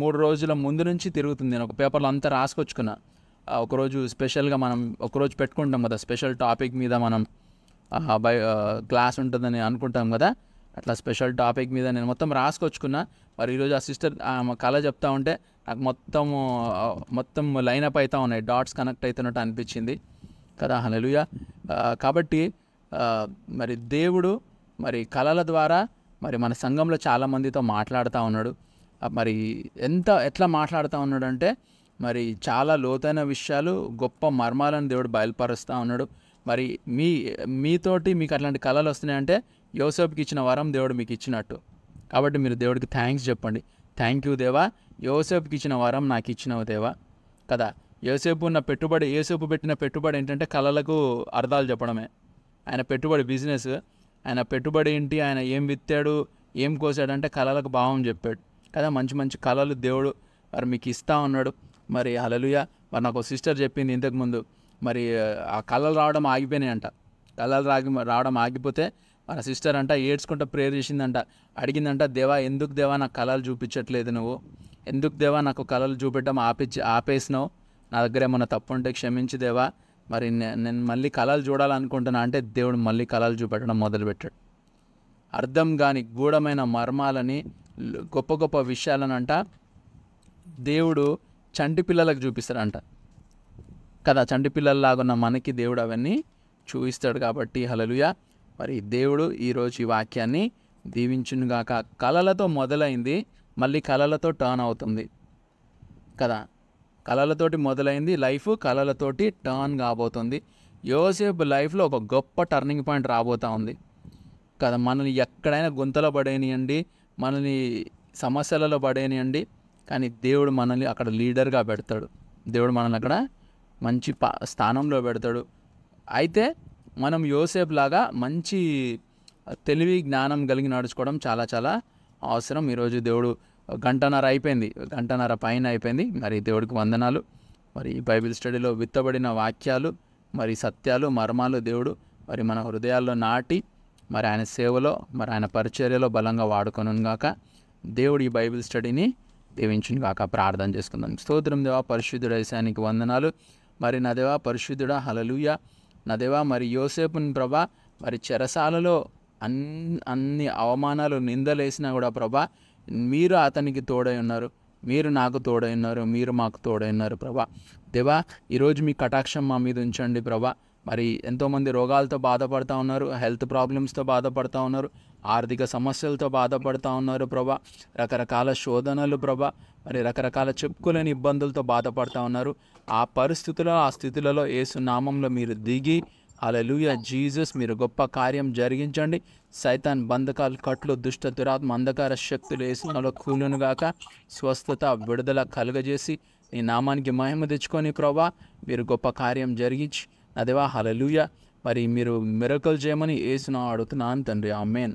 3 రోజుల ముందు నుంచి తిరుగుతుంది. నేను ఒక పేపర్లో అంతా రాసుకొచ్చుకున్నా. ఒకరోజు స్పెషల్గా మనం ఒకరోజు పెట్టుకుంటాం కదా, స్పెషల్ టాపిక్ మీద మనం క్లాస్ ఉంటుందని అనుకుంటాం కదా, అట్లా స్పెషల్ టాపిక్ మీద నేను మొత్తం రాసుకొచ్చుకున్నా. మరి ఈరోజు ఆ సిస్టర్ కళ చెప్తా ఉంటే నాకు మొత్తం లైనప్ అవుతా ఉన్నాయి, డాట్స్ కనెక్ట్ అవుతున్నట్టు అనిపించింది కదా. హల్లెలూయా. కాబట్టి మరి దేవుడు మరి కళల ద్వారా మరి మన సంఘంలో చాలామందితో మాట్లాడుతూ ఉన్నాడు. మరి ఎట్లా మాట్లాడుతూ ఉన్నాడు అంటే, మరి చాలా లోతైన విషయాలు, గొప్ప మర్మాలను దేవుడు బయలుపరుస్తూ ఉన్నాడు. మరి మీతోటి మీకు అట్లాంటి కళలు వస్తున్నాయంటే యోసేపుకి ఇచ్చిన వరం దేవుడు మీకు ఇచ్చినట్టు. కాబట్టి మీరు దేవుడికి థ్యాంక్స్ చెప్పండి. థ్యాంక్ యూ దేవా, యోసేపుకి ఇచ్చిన వరం నాకు ఇచ్చినవు దేవా కదా. యోసేపు పెట్టిన పెట్టుబడి ఏంటంటే కళలకు అర్థాలు చెప్పడమే. ఆయన పెట్టుబడి బిజినెస్, ఆయన పెట్టుబడి ఏంటి, ఆయన ఏం విత్తాడు, ఏం కోసాడంటే కళలకు భావం చెప్పాడు కదా. మంచి మంచి కళలు దేవుడు మరి మీకు ఇస్తూ ఉన్నాడు. మరి హల్లెలూయా. మరి నాకు ఒక సిస్టర్ చెప్పింది ఇంతకుముందు, మరి ఆ కళలు రావడం ఆగిపోయినాయంట. రావడం ఆగిపోతే మన సిస్టర్ అంట ఏడ్చుకుంటూ ప్రేయర్ చేసిందంట, అడిగిందంట, దేవా ఎందుకు దేవా నాకు కళలు చూపించట్లేదు, నువ్వు ఎందుకు దేవా నాకు కళలు చూపెట్టడం ఆపేసినావు, నా దగ్గర ఏమన్నా తప్పు ఉంటే క్షమించి దేవా, మరి నేను మళ్ళీ కళలు చూడాలనుకుంటున్నా అంటే దేవుడు మళ్ళీ కళలు చూపెట్టడం మొదలుపెట్టాడు. అర్థం కాని గూఢమైన మర్మాలని, గొప్ప గొప్ప విషయాలనంట దేవుడు చంటి పిల్లలకు చూపిస్తాడంట కదా. చంటి పిల్లల్లాగున్న మనకి దేవుడు అవన్నీ చూపిస్తాడు. కాబట్టి హల్లెలూయా. మరి దేవుడు ఈరోజు ఈ వాక్యాన్ని దీవించునుగాక. కళలతో మొదలైంది, మళ్ళీ కళలతో టర్న్ అవుతుంది కదా. కళలతోటి మొదలైంది లైఫ్, కళలతోటి టర్న్ కాబోతుంది. యోసేపు లైఫ్లో ఒక గొప్ప టర్నింగ్ పాయింట్ రాబోతూ ఉంది కదా. మనల్ని ఎక్కడైనా గుంతలో పడేయనియండి, మనల్ని సమస్యలలో పడేయనియండి, కానీ దేవుడు మనల్ని అక్కడ లీడర్గా పెడతాడు. దేవుడు మనల్ని అక్కడ మంచి స్థానంలో పెడతాడు. అయితే మనం యోసేపు లాగా మంచి తెలివి జ్ఞానం కలిగి నడుచుకోవడం చాలా చాలా అవసరం. ఈరోజు దేవుడు గంటన్నర పైన అయిపోయింది. మరి దేవుడికి వందనాలు. మరి బైబిల్ స్టడీలో విత్తబడిన వాక్యాలు, మరి సత్యాలు, మర్మాలు దేవుడు మరి మన హృదయాల్లో నాటి మరి ఆయన సేవలో, మరి ఆయన పరిచర్యలో బలంగా వాడుకొనును గాక. దేవుడు ఈ బైబిల్ స్టడీని దీవించును గాక. ప్రార్థన చేసుకుందాం. స్తోత్రం దేవా, పరిశుద్ధుడ యేసానికి వందనాలు. మరి నా దేవా పరిశుద్ధుడా, హల్లెలూయా. నా దేవా మరి యోసేపుని ప్రభా, మరి చెరసాలలో అన్ని అవమానాలు, నిందలేసినా కూడా ప్రభా మీరు అతనికి తోడై ఉన్నారు, మీరు నాకు తోడై ఉన్నారు, మీరు మాకు తోడై ఉన్నారు ప్రభా. దేవా ఈరోజు మీ కటాక్షం మా మీద ఉంచండి ప్రభా. మరి ఎంతోమంది రోగాలతో బాధపడుతూ ఉన్నారు, హెల్త్ ప్రాబ్లమ్స్తో బాధపడుతూ ఉన్నారు, ఆర్థిక సమస్యలతో బాధపడుతూ ఉన్నారు ప్రభా, రకరకాల శోధనలు ప్రభా, మరి రకరకాల చెప్పుకోలేని ఇబ్బందులతో బాధపడుతూ ఉన్నారు. ఆ స్థితులలో యేసు నామంలో మీరు దిగి హల్లెలూయా జీసస్ మీరు గొప్ప కార్యం జరిగించండి. సైతాన్ బంధకాలు, కట్లు, దుష్ట దురాత్మ అంధకార శక్తులు యేసునామములో కూలును గాక. స్వస్థత, విడుదల కలుగజేసి నీ నామానికి మహిమ తెచ్చుకొని ప్రభా మీరు గొప్ప కార్యం జరిగించి నా దేవా హల్లెలూయా. మరి మీరు మిరకల్ చేయమని యేసునామమున అడుగుతున్నాను తండ్రి. ఆమేన్.